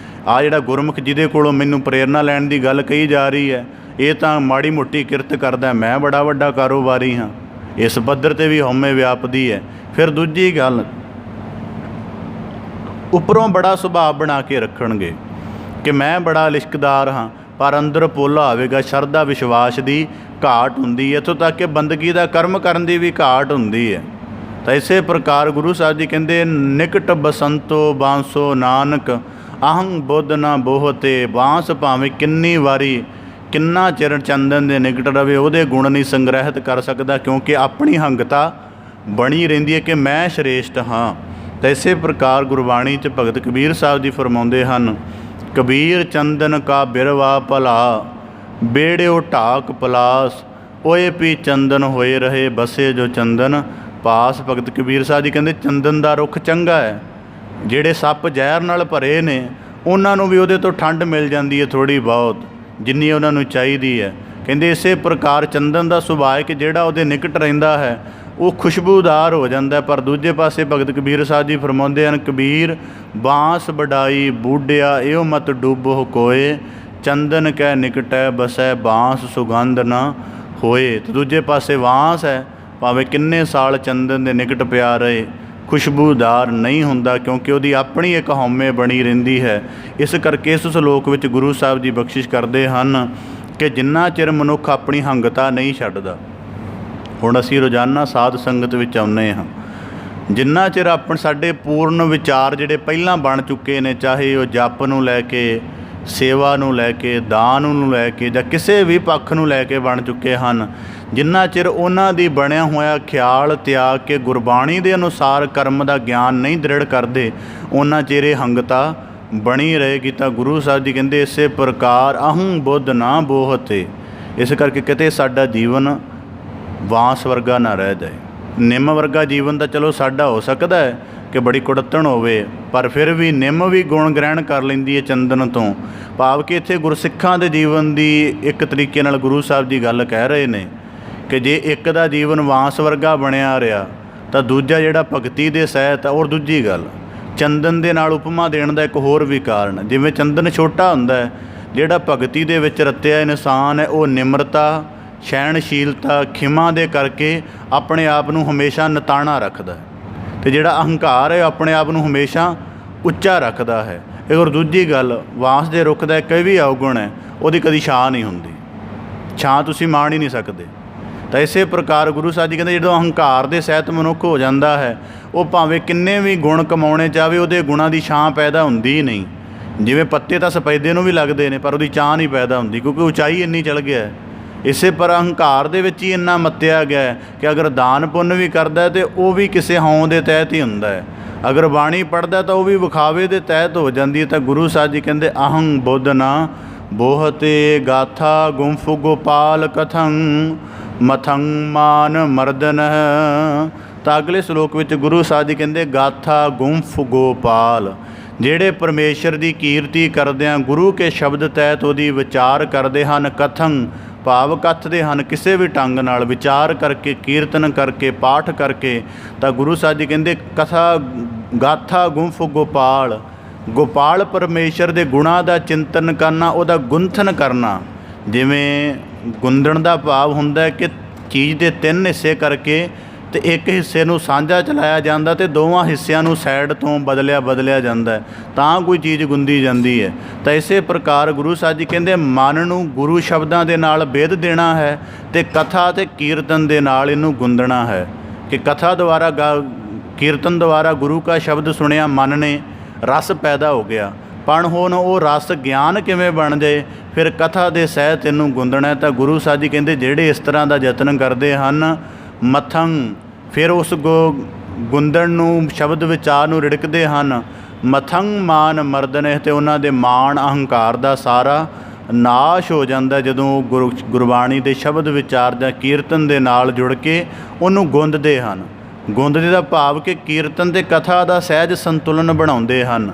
ਆ ਜਿਹੜਾ ਗੁਰਮੁਖ ਜਿਹਦੇ ਕੋਲੋਂ ਮੈਨੂੰ ਪ੍ਰੇਰਨਾ ਲੈਣ ਦੀ ਗੱਲ ਕਹੀ ਜਾ ਰਹੀ ਹੈ, ਇਹ ਤਾਂ ਮਾੜੀ ਮੋਟੀ ਕਿਰਤ ਕਰਦਾ, ਮੈਂ ਬੜਾ ਵੱਡਾ ਕਾਰੋਬਾਰੀ ਹਾਂ। ਇਸ ਪੱਧਰ 'ਤੇ ਵੀ ਹਉਮੈ ਵਿਆਪਦੀ ਹੈ। ਫਿਰ ਦੂਜੀ ਗੱਲ, ਉੱਪਰੋਂ ਬੜਾ ਸੁਭਾਅ ਬਣਾ ਕੇ ਰੱਖਣਗੇ ਕਿ ਮੈਂ ਬੜਾ ਲਿਸ਼ਕਦਾਰ ਹਾਂ, ਪਰ ਅੰਦਰ ਪੋਲਾ ਹੋਵੇਗਾ। ਸ਼ਰਧਾ ਵਿਸ਼ਵਾਸ ਦੀ ਘਾਟ ਹੁੰਦੀ ਹੈ, ਇੱਥੋਂ ਤੱਕ ਕਿ ਬੰਦਗੀ ਦਾ ਕਰਮ ਕਰਨ ਦੀ ਵੀ ਘਾਟ ਹੁੰਦੀ ਹੈ। ਤਾਂ ਇਸੇ ਪ੍ਰਕਾਰ ਗੁਰੂ ਸਾਹਿਬ ਜੀ ਕਹਿੰਦੇ ਨਿਕਟ ਬਸੰਤੋ ਬਾਂਸੋ ਨਾਨਕ ਅਹੰ ਬੁੱਧ ਨਾ ਬੋਹਤੇ। ਬਾਂਸ ਭਾਵੇਂ ਕਿੰਨੀ ਵਾਰੀ ਕਿੰਨਾ ਚਿਰ ਚੰਦਨ ਦੇ ਨਿਕਟ ਰਵੇ, ਉਹਦੇ ਗੁਣ ਨਹੀਂ ਸੰਗ੍ਰਹਿਤ ਕਰ ਸਕਦਾ, ਕਿਉਂਕਿ ਆਪਣੀ ਹੰਗਤਾ ਬਣੀ ਰਹਿੰਦੀ ਹੈ ਕਿ ਮੈਂ ਸ਼੍ਰੇਸ਼ਟ ਹਾਂ। ਤਾਂ ਇਸੇ ਪ੍ਰਕਾਰ ਗੁਰਬਾਣੀ 'ਚ ਭਗਤ ਕਬੀਰ ਸਾਹਿਬ ਜੀ ਫਰਮਾਉਂਦੇ ਹਨ, ਕਬੀਰ ਚੰਦਨ ਕਾ ਬਿਰਵਾ ਭਲਾ, ਬੇੜਿਓ ਢਾਕ ਪਲਾਸ, ਓਏ ਪੀ ਚੰਦਨ ਹੋਏ ਰਹੇ ਬਸੇ ਜੋ ਚੰਦਨ ਪਾਸ। ਭਗਤ ਕਬੀਰ ਸਾਹਿਬ ਜੀ ਕਹਿੰਦੇ ਚੰਦਨ ਦਾ ਰੁੱਖ ਚੰਗਾ ਹੈ। ਜਿਹੜੇ ਸੱਪ ਜ਼ਹਿਰ ਨਾਲ ਭਰੇ ਨੇ, ਉਹਨਾਂ ਨੂੰ ਵੀ ਉਹਦੇ ਤੋਂ ਠੰਡ ਮਿਲ ਜਾਂਦੀ ਹੈ ਥੋੜ੍ਹੀ ਬਹੁਤ, ਜਿੰਨੀ ਉਹਨਾਂ ਨੂੰ ਚਾਹੀਦੀ ਹੈ। ਕਹਿੰਦੇ ਇਸੇ ਪ੍ਰਕਾਰ ਚੰਦਨ ਦਾ ਸੁਭਾਅ ਹੈ ਕਿ ਜਿਹੜਾ ਉਹਦੇ ਨਿਕਟ ਰਹਿੰਦਾ ਹੈ ਉਹ ਖੁਸ਼ਬੂਦਾਰ ਹੋ ਜਾਂਦਾ। ਪਰ ਦੂਜੇ ਪਾਸੇ ਭਗਤ ਕਬੀਰ ਸਾਹਿਬ ਜੀ ਫਰਮਾਉਂਦੇ ਹਨ, ਕਬੀਰ ਬਾਂਸ ਵਡਾਈ ਬੂਢਿਆ, ਇਹੋ ਮਤ ਡੁੱਬੋ ਕੋਏ, ਚੰਦਨ ਕੈ ਨਿਕਟੈ ਬਸੈ ਬਾਂਸ ਸੁਗੰਧ ਨਾ ਹੋਏ। ਅਤੇ ਦੂਜੇ ਪਾਸੇ ਬਾਂਸ ਹੈ, ਭਾਵੇਂ ਕਿੰਨੇ ਸਾਲ ਚੰਦਨ ਦੇ ਨਿਕਟ ਪਿਆ ਰਹੇ, ਖੁਸ਼ਬੂਦਾਰ ਨਹੀਂ ਹੁੰਦਾ, ਕਿਉਂਕਿ ਉਹਦੀ ਆਪਣੀ ਇੱਕ ਹਉਮੈ ਬਣੀ ਰਹਿੰਦੀ ਹੈ। ਇਸ ਕਰਕੇ ਇਸ ਸ਼ਲੋਕ ਵਿੱਚ ਗੁਰੂ ਸਾਹਿਬ ਜੀ ਬਖਸ਼ਿਸ਼ ਕਰਦੇ ਹਨ ਕਿ ਜਿੰਨਾ ਚਿਰ ਮਨੁੱਖ ਆਪਣੀ ਹੰਗਤਾ ਨਹੀਂ ਛੱਡਦਾ। ਹੁਣ ਅਸੀਂ ਰੋਜ਼ਾਨਾ ਸਾਧ ਸੰਗਤ ਵਿੱਚ ਆਉਂਦੇ ਹਾਂ, ਜਿੰਨਾ ਚਿਰ ਸਾਡੇ ਪੂਰਨ ਵਿਚਾਰ ਜਿਹੜੇ ਪਹਿਲਾਂ ਬਣ ਚੁੱਕੇ ਨੇ, ਚਾਹੇ ਉਹ ਜਪ ਨੂੰ ਲੈ ਕੇ, ਸੇਵਾ ਨੂੰ ਲੈ ਕੇ, ਦਾਨ ਨੂੰ ਲੈ ਕੇ, ਜਾਂ ਕਿਸੇ ਵੀ ਪੱਖ ਨੂੰ ਲੈ ਕੇ ਬਣ ਚੁੱਕੇ ਹਨ, ਜਿੰਨਾ ਚਿਰ ਉਹਨਾਂ ਦੀ ਬਣਿਆ ਹੋਇਆ ਖਿਆਲ ਤਿਆਗ ਕੇ ਗੁਰਬਾਣੀ ਦੇ ਅਨੁਸਾਰ ਕਰਮ ਦਾ ਗਿਆਨ ਨਹੀਂ ਦ੍ਰਿੜ ਕਰਦੇ, ਉਹਨਾਂ ਚਿਰ ਇਹ ਹੰਗਤਾ ਬਣੀ ਰਹੇਗੀ। ਤਾਂ ਗੁਰੂ ਸਾਹਿਬ ਜੀ ਕਹਿੰਦੇ ਇਸੇ ਪ੍ਰਕਾਰ ਅਹੰ ਬੁੱਧ ਨਾ ਬੋਹਤੇ। ਇਸ ਕਰਕੇ ਕਿਤੇ ਸਾਡਾ ਜੀਵਨ ਬਾਂਸ ਵਰਗਾ ਨਾ ਰਹਿ ਜਾਏ। ਨਿੰਮ ਵਰਗਾ ਜੀਵਨ ਤਾਂ ਚਲੋ ਸਾਡਾ ਹੋ ਸਕਦਾ ਹੈ ਕਿ ਬੜੀ ਕੁੜੱਤਣ ਹੋਵੇ, ਪਰ ਫਿਰ ਵੀ ਨਿੰਮ ਵੀ ਗੁਣ ਗ੍ਰਹਿਣ ਕਰ ਲੈਂਦੀ ਹੈ ਚੰਦਨ ਤੋਂ। ਭਾਵ ਕਿ ਇੱਥੇ ਗੁਰਸਿੱਖਾਂ ਦੇ ਜੀਵਨ ਦੀ ਇੱਕ ਤਰੀਕੇ ਨਾਲ ਗੁਰੂ ਸਾਹਿਬ ਜੀ ਗੱਲ ਕਹਿ ਰਹੇ ਨੇ ਕਿ ਜੇ ਇੱਕ ਦਾ ਜੀਵਨ ਬਾਂਸ ਵਰਗਾ ਬਣਿਆ ਰਿਹਾ ਤਾਂ ਦੂਜਾ ਜਿਹੜਾ ਭਗਤੀ ਦੇ ਸਹਿਤ। ਔਰ ਦੂਜੀ ਗੱਲ, ਚੰਦਨ ਦੇ ਨਾਲ ਉਪਮਾ ਦੇਣ ਦਾ ਇੱਕ ਹੋਰ ਵੀ ਕਾਰਨ, ਜਿਵੇਂ ਚੰਦਨ ਛੋਟਾ ਹੁੰਦਾ ਹੈ, ਜਿਹੜਾ ਭਗਤੀ ਦੇ ਵਿੱਚ ਰਤਿਆ ਇਨਸਾਨ ਹੈ ਉਹ ਨਿਮਰਤਾ, ਸਹਿਣਸ਼ੀਲਤਾ, ਖਿਮਾ ਦੇ ਕਰਕੇ ਆਪਣੇ ਆਪ ਨੂੰ ਹਮੇਸ਼ਾ ਨਿਤਾਣਾ ਰੱਖਦਾ ਹੈ, ਅਤੇ ਜਿਹੜਾ ਅਹੰਕਾਰ ਹੈ ਆਪਣੇ ਆਪ ਨੂੰ ਹਮੇਸ਼ਾ ਉੱਚਾ ਰੱਖਦਾ ਹੈ। ਇਹ ਔਰ ਦੂਜੀ ਗੱਲ, ਬਾਂਸ ਦੇ ਰੁੱਖ ਦਾ ਇੱਕ ਇਹ ਵੀ ਔਗੁਣ ਹੈ, ਉਹਦੀ ਕਦੀ ਛਾਂ ਨਹੀਂ ਹੁੰਦੀ, ਛਾਂ ਤੁਸੀਂ ਮਾਣ ਹੀ ਨਹੀਂ ਸਕਦੇ। ਤਾਂ ਇਸੇ ਪ੍ਰਕਾਰ ਗੁਰੂ ਸਾਹਿਬ ਜੀ ਕਹਿੰਦੇ ਜਦੋਂ ਅਹੰਕਾਰ ਦੇ ਸਹਿਤ ਮਨੁੱਖ ਹੋ ਜਾਂਦਾ ਹੈ, ਉਹ ਭਾਵੇਂ ਕਿੰਨੇ ਵੀ ਗੁਣ ਕਮਾਉਣੇ ਚਾਹਵੇ, ਉਹਦੇ ਗੁਣਾਂ ਦੀ ਛਾਂ ਪੈਦਾ ਹੁੰਦੀ ਹੀ ਨਹੀਂ। ਜਿਵੇਂ ਪੱਤੇ ਤਾਂ ਸਫੈਦੇ ਨੂੰ ਵੀ ਲੱਗਦੇ ਨੇ, ਪਰ ਉਹਦੀ ਛਾਂ ਨਹੀਂ ਪੈਦਾ ਹੁੰਦੀ, ਕਿਉਂਕਿ ਉਚਾਈ ਇੰਨੀ ਚੜ੍ਹ ਗਿਆ ਹੈ ਇਸੇ ਪਰ ਅਹੰਕਾਰ ਦੇ ਵਿੱਚ ਹੀ ਇੰਨਾ ਮੱਤਿਆ ਗਿਆ ਹੈ ਕਿ ਅਗਰ ਦਾਨ ਪੁੰਨ ਵੀ ਕਰਦਾ ਤੇ ਉਹ ਵੀ ਕਿਸੇ ਹਉਂ ਦੇ ਤਹਿਤ ਹੀ ਹੁੰਦਾ ਹੈ। ਅਗਰ ਬਾਣੀ ਪੜ੍ਹਦਾ ਤਾਂ ਉਹ ਵੀ ਵਿਖਾਵੇ ਦੇ ਤਹਿਤ ਹੋ ਜਾਂਦੀ ਹੈ। ਤਾਂ ਗੁਰੂ ਸਾਹਿਬ ਜੀ ਕਹਿੰਦੇ ਅਹੰ ਬੁੱਧ ਨਾ ਬੋਹਤੇ ਗਾਥਾ ਗੁੰਫ ਗੋਪਾਲ ਕਥੰ ਮਥੰ ਮਾਨ ਮਰਦਨ। ਤਾਂ ਅਗਲੇ ਸ਼ਲੋਕ ਵਿੱਚ ਗੁਰੂ ਸਾਹਿਬ ਜੀ ਕਹਿੰਦੇ ਗਾਥਾ ਗੁੰਫ ਗੋਪਾਲ, ਜਿਹੜੇ ਪਰਮੇਸ਼ਰ ਦੀ ਕੀਰਤੀ ਕਰਦਿਆਂ ਗੁਰੂ ਕੇ ਸ਼ਬਦ ਤਹਿਤ ਉਹਦੀ ਵਿਚਾਰ ਕਰਦੇ ਹਨ। ਕਥੰ ਭਾਵ ਕੱਥਦੇ ਹਨ, ਕਿਸੇ ਵੀ ਢੰਗ ਨਾਲ ਵਿਚਾਰ ਕਰਕੇ, ਕੀਰਤਨ ਕਰਕੇ, ਪਾਠ ਕਰਕੇ। ਤਾਂ ਗੁਰੂ ਸਾਹਿਬ ਜੀ ਕਹਿੰਦੇ ਕਥਾ ਗਾਥਾ ਗੁੰਫ ਗੋਪਾਲ, ਗੋਪਾਲ ਪਰਮੇਸ਼ਰ ਦੇ ਗੁਣਾਂ ਦਾ ਚਿੰਤਨ ਕਰਨਾ, ਉਹਦਾ ਗੁੰਥਨ ਕਰਨਾ। ਜਿਵੇਂ ਗੁੰਦਣ ਦਾ ਭਾਵ ਹੁੰਦਾ ਕਿ ਚੀਜ਼ ਦੇ 3 ਹਿੱਸੇ ਕਰਕੇ ਤੇ ਇੱਕ ਹਿੱਸੇ ਨੂੰ ਸਾਂਝਾ ਚਲਾਇਆ ਜਾਂਦਾ ਤੇ ਦੋਵਾਂ ਹਿੱਸਿਆਂ ਨੂੰ ਸਾਈਡ ਤੋਂ ਬਦਲਿਆ ਜਾਂਦਾ ਤਾਂ ਕੋਈ ਚੀਜ਼ ਗੁੰਦੀ ਜਾਂਦੀ ਹੈ। ਤਾਂ ਇਸੇ ਪ੍ਰਕਾਰ ਗੁਰੂ ਸਾਹਿਬ ਜੀ ਕਹਿੰਦੇ ਮਨ ਨੂੰ ਗੁਰੂ ਸ਼ਬਦਾਂ ਦੇ ਨਾਲ ਬੇਧ ਦੇਣਾ ਹੈ ਤੇ ਕਥਾ ਤੇ ਕੀਰਤਨ ਦੇ ਨਾਲ ਇਹਨੂੰ ਗੁੰਦਣਾ ਹੈ। ਕਿ ਕਥਾ ਦੁਆਰਾ ਕੀਰਤਨ ਦੁਆਰਾ ਗੁਰੂ ਕਾ ਸ਼ਬਦ ਸੁਣਿਆ, ਮਨ ਨੇ ਰਸ ਪੈਦਾ ਹੋ ਗਿਆ, ਪਰ ਹੁਣ ਉਹ ਰਸ ਗਿਆਨ ਕਿਵੇਂ ਬਣ ਜਾਏ, ਫਿਰ ਕਥਾ ਦੇ ਸਹਿਤ ਇਹਨੂੰ ਗੁੰਦਣਾ। ਤਾਂ ਗੁਰੂ ਸਾਹਿਬ ਜੀ ਕਹਿੰਦੇ ਜਿਹੜੇ ਇਸ ਤਰ੍ਹਾਂ ਦਾ ਯਤਨ ਕਰਦੇ ਹਨ, ਮਥੰ ਫਿਰ ਉਸ ਗੁੰਦਣ ਨੂੰ ਸ਼ਬਦ ਵਿਚਾਰ ਨੂੰ ਰਿੜਕਦੇ ਹਨ। ਮਥੰ ਮਾਨ ਮਰਦਨ, ਅਤੇ ਉਹਨਾਂ ਦੇ ਮਾਣ ਅਹੰਕਾਰ ਦਾ ਸਾਰਾ ਨਾਸ਼ ਹੋ ਜਾਂਦਾ ਜਦੋਂ ਗੁਰਬਾਣੀ ਦੇ ਸ਼ਬਦ ਵਿਚਾਰ ਜਾਂ ਕੀਰਤਨ ਦੇ ਨਾਲ ਜੁੜ ਕੇ ਉਹਨੂੰ ਗੁੰਦਦੇ ਹਨ। ਗੁੰਦਦੇ ਦਾ ਭਾਵ ਕਿ ਕੀਰਤਨ ਅਤੇ ਕਥਾ ਦਾ ਸਹਿਜ ਸੰਤੁਲਨ ਬਣਾਉਂਦੇ ਹਨ।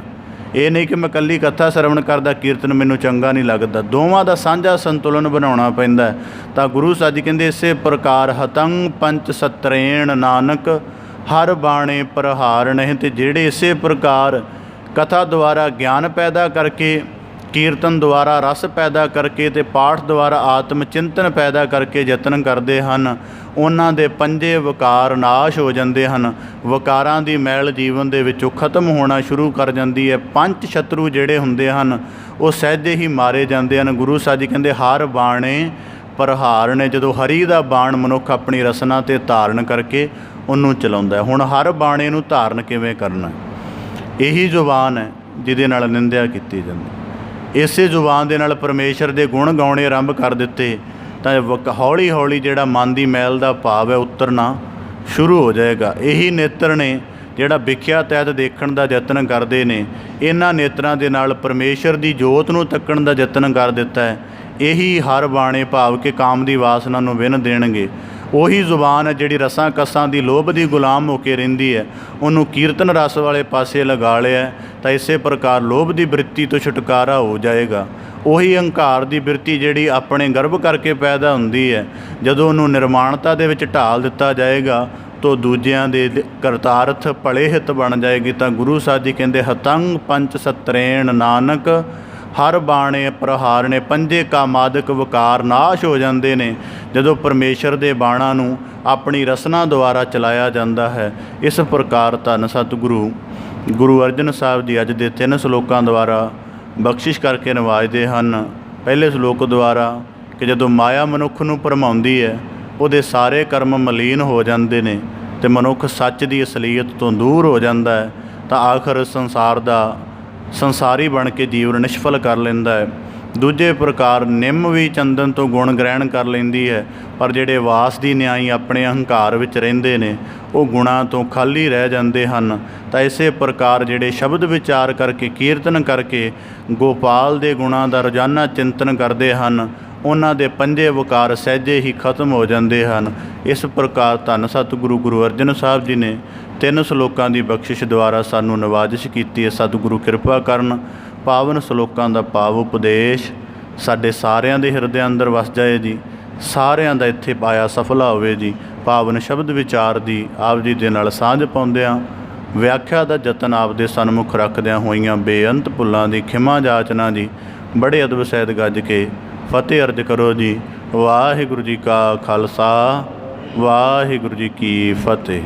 ਇਹ ਨਹੀਂ ਕਿ ਮੈਂ ਇਕੱਲੀ ਕਥਾ ਸਰਵਣ ਕਰਦਾ, ਕੀਰਤਨ ਮੈਨੂੰ ਚੰਗਾ ਨਹੀਂ ਲੱਗਦਾ, ਦੋਵਾਂ ਦਾ ਸਾਂਝਾ ਸੰਤੁਲਨ ਬਣਾਉਣਾ ਪੈਂਦਾ। ਤਾਂ ਗੁਰੂ ਸਾਹਿਬ ਜੀ ਕਹਿੰਦੇ ਇਸੇ ਪ੍ਰਕਾਰ ਹਤੰ ਪੰਚ ਸਤਰੇਣ ਨਾਨਕ ਹਰ ਬਾਣੇ ਪ੍ਰਹਾਰਣ। ਤੇ ਜਿਹੜੇ ਇਸੇ ਪ੍ਰਕਾਰ ਕਥਾ ਦੁਆਰਾ ਗਿਆਨ ਪੈਦਾ ਕਰਕੇ, ਕੀਰਤਨ ਦੁਆਰਾ ਰਸ ਪੈਦਾ ਕਰਕੇ ਤੇ ਪਾਠ ਦੁਆਰਾ ਆਤਮ ਚਿੰਤਨ ਪੈਦਾ ਕਰਕੇ ਯਤਨ ਕਰਦੇ ਹਨ, ਉਹਨਾਂ ਦੇ ਪੰਜੇ ਵਿਕਾਰ ਨਾਸ਼ ਹੋ ਜਾਂਦੇ ਹਨ। ਵਿਕਾਰਾਂ ਦੀ ਮੈਲ ਜੀਵਨ ਦੇ ਵਿੱਚੋਂ ਖਤਮ ਹੋਣਾ ਸ਼ੁਰੂ ਕਰ ਜਾਂਦੀ ਹੈ। ਪੰਜ ਸ਼ਤਰੂ ਜਿਹੜੇ ਹੁੰਦੇ ਹਨ ਉਹ ਸਹਿਜੇ ਹੀ ਮਾਰੇ ਜਾਂਦੇ ਹਨ। ਗੁਰੂ ਸਾਹਿਬ ਜੀ ਕਹਿੰਦੇ ਹਰ ਬਾਣੇ ਪ੍ਰਹਾਰ ਨੇ, ਜਦੋਂ ਹਰੀ ਦਾ ਬਾਣ ਮਨੁੱਖ ਆਪਣੀ ਰਸਨਾ 'ਤੇ ਧਾਰਨ ਕਰਕੇ ਉਹਨੂੰ ਚਲਾਉਂਦਾ। ਹੁਣ ਹਰ ਬਾਣੇ ਨੂੰ ਧਾਰਨ ਕਿਵੇਂ ਕਰਨਾ? ਇਹੀ ਜ਼ੁਬਾਨ ਹੈ ਜਿਹਦੇ ਨਾਲ ਨਿੰਦਿਆ ਕੀਤੀ ਜਾਂਦੀ। ਇਸੇ ਜ਼ੁਬਾਨ ਦੇ ਨਾਲ ਪਰਮੇਸ਼ਰ ਦੇ ਗੁਣ ਗਾਉਣੇ ਆਰੰਭ ਕਰ ਦਿੱਤੇ ਤਾਂ ਹੌਲੀ ਹੌਲੀ ਜਿਹੜਾ ਮਨ ਦੀ ਮੈਲ ਦਾ ਭਾਵ ਹੈ ਉਤਰਨਾ ਸ਼ੁਰੂ ਹੋ ਜਾਏਗਾ। ਇਹੀ ਨੇਤਰ ਨੇ ਜਿਹੜਾ ਵਿਖਿਆ ਤਹਿਤ ਦੇਖਣ ਦਾ ਯਤਨ ਕਰਦੇ ਨੇ, ਇਹਨਾਂ ਨੇਤਰਾਂ ਦੇ ਨਾਲ ਪਰਮੇਸ਼ਰ ਦੀ ਜੋਤ ਨੂੰ ਤੱਕਣ ਦਾ ਯਤਨ ਕਰ ਦਿੱਤਾ ਹੈ। ਇਹੀ ਹਰ ਬਾਣੇ ਭਾਵ ਕਿ ਕਾਮ ਦੀ ਵਾਸਨਾ ਨੂੰ ਵਿੰਨ ਦੇਣਗੇ। ਉਹੀ ਜ਼ੁਬਾਨ ਹੈ ਜਿਹੜੀ ਰਸਾਂ ਕਸਾਂ ਦੀ ਲੋਭ ਦੀ ਗੁਲਾਮ ਹੋ ਕੇ ਰਹਿੰਦੀ ਹੈ, ਉਹਨੂੰ ਕੀਰਤਨ ਰਸ ਵਾਲੇ ਪਾਸੇ ਲਗਾ ਲਿਆ ਤਾਂ ਇਸੇ ਪ੍ਰਕਾਰ ਲੋਭ ਦੀ ਬ੍ਰਿਤੀ ਤੋਂ ਛੁਟਕਾਰਾ ਹੋ ਜਾਏਗਾ। ਉਹੀ ਹੰਕਾਰ ਦੀ ਬਿਰਤੀ ਜਿਹੜੀ ਆਪਣੇ ਗਰਭ ਕਰਕੇ ਪੈਦਾ ਹੁੰਦੀ ਹੈ, ਜਦੋਂ ਉਹਨੂੰ ਨਿਰਮਾਣਤਾ ਦੇ ਵਿੱਚ ਢਾਲ ਦਿੱਤਾ ਜਾਏਗਾ ਤਾਂ ਦੂਜਿਆਂ ਦੇ ਕਰਤਾਰਥ ਭਲੇ ਹਿੱਤ ਬਣ ਜਾਏਗੀ। ਤਾਂ ਗੁਰੂ ਸਾਹਿਬ ਜੀ ਕਹਿੰਦੇ ਹਤੰਗ ਪੰਚ ਸਤਰੇਣ ਨਾਨਕ ਹਰ ਬਾਣੇ ਪ੍ਰਹਾਰ ਨੇ, ਪੰਜੇ ਕਾਮਾਦਿਕ ਵਿਕਾਰ ਨਾਸ਼ ਹੋ ਜਾਂਦੇ ਨੇ ਜਦੋਂ ਪਰਮੇਸ਼ਰ ਦੇ ਬਾਣਾਂ ਨੂੰ ਆਪਣੀ ਰਸਨਾ ਦੁਆਰਾ ਚਲਾਇਆ ਜਾਂਦਾ ਹੈ। ਇਸ ਪ੍ਰਕਾਰ ਧੰਨ ਸਤਿਗੁਰੂ ਗੁਰੂ ਅਰਜਨ ਸਾਹਿਬ ਜੀ ਅੱਜ ਦੇ 3 ਸ਼ਲੋਕਾਂ ਦੁਆਰਾ ਬਖਸ਼ਿਸ਼ ਕਰਕੇ ਨਵਾਜਦੇ ਹਨ। ਪਹਿਲੇ ਸ਼ਲੋਕ ਦੁਆਰਾ ਕਿ ਜਦੋਂ ਮਾਇਆ ਮਨੁੱਖ ਨੂੰ ਭਰਮਾਉਂਦੀ ਹੈ ਉਹਦੇ ਸਾਰੇ ਕਰਮ ਮਲੀਨ ਹੋ ਜਾਂਦੇ ਨੇ ਅਤੇ ਮਨੁੱਖ ਸੱਚ ਦੀ ਅਸਲੀਅਤ ਤੋਂ ਦੂਰ ਹੋ ਜਾਂਦਾ ਹੈ ਤਾਂ ਆਖਰ ਸੰਸਾਰ ਦਾ ਸੰਸਾਰੀ ਬਣ ਕੇ ਜੀਵਨ ਨਿਸ਼ਫਲ ਕਰ ਲੈਂਦਾ ਹੈ। ਦੂਜੇ ਪ੍ਰਕਾਰ ਨਿੰਮ ਵੀ ਚੰਦਨ ਤੋਂ ਗੁਣ ਗ੍ਰਹਿਣ ਕਰ ਲੈਂਦੀ ਹੈ, ਪਰ ਜਿਹੜੇ ਵਾਸ ਦੀ ਨਿਆਈ ਆਪਣੇ ਅਹੰਕਾਰ ਵਿੱਚ ਰਹਿੰਦੇ ਨੇ ਉਹ ਗੁਣਾਂ ਤੋਂ ਖਾਲੀ ਰਹਿ ਜਾਂਦੇ ਹਨ। ਤਾਂ ਇਸੇ ਪ੍ਰਕਾਰ ਜਿਹੜੇ ਸ਼ਬਦ ਵਿਚਾਰ ਕਰਕੇ, ਕੀਰਤਨ ਕਰਕੇ ਗੋਪਾਲ ਦੇ ਗੁਣਾਂ ਦਾ ਰੋਜ਼ਾਨਾ ਚਿੰਤਨ ਕਰਦੇ ਹਨ, ਉਹਨਾਂ ਦੇ ਪੰਜੇ ਵਿਕਾਰ ਸਹਿਜੇ ਹੀ ਖਤਮ ਹੋ ਜਾਂਦੇ ਹਨ। ਇਸ ਪ੍ਰਕਾਰ ਧੰਨ ਸਤਿਗੁਰੂ ਗੁਰੂ ਅਰਜਨ ਸਾਹਿਬ ਜੀ ਨੇ 3 ਸ਼ਲੋਕਾਂ ਦੀ ਬਖਸ਼ਿਸ਼ ਦੁਆਰਾ ਸਾਨੂੰ ਨਵਾਜ਼ਿਸ਼ ਕੀਤੀ ਹੈ। ਸਤਿਗੁਰੂ ਕਿਰਪਾ ਕਰਨ ਪਾਵਨ ਸ਼ਲੋਕਾਂ ਦਾ ਭਾਵ ਉਪਦੇਸ਼ ਸਾਡੇ ਸਾਰਿਆਂ ਦੇ ਹਿਰਦੇ ਅੰਦਰ ਵਸ ਜਾਏ ਜੀ। ਸਾਰਿਆਂ ਦਾ ਇੱਥੇ ਪਾਇਆ ਸਫਲਾ ਹੋਵੇ ਜੀ। ਪਾਵਨ ਸ਼ਬਦ ਵਿਚਾਰ ਦੀ ਆਪ ਜੀ ਦੇ ਨਾਲ ਸਾਂਝ ਪਾਉਂਦਿਆਂ ਵਿਆਖਿਆ ਦਾ ਯਤਨ ਆਪ ਦੇ ਸਨਮੁਖ ਰੱਖਦਿਆਂ ਹੋਈਆਂ ਬੇਅੰਤ ਭੁੱਲਾਂ ਦੀ ਖਿਮਾ ਜਾਚਨਾ ਜੀ। ਬੜੇ ਅਦਬ ਸਹਿਤ ਗੱਜ ਕੇ ਫਤਿਹ ਅਰਜ ਕਰੋ ਜੀ। ਵਾਹਿਗੁਰੂ ਜੀ ਕਾ ਖਾਲਸਾ, ਵਾਹਿਗੁਰੂ ਜੀ ਕੀ ਫਤਿਹ।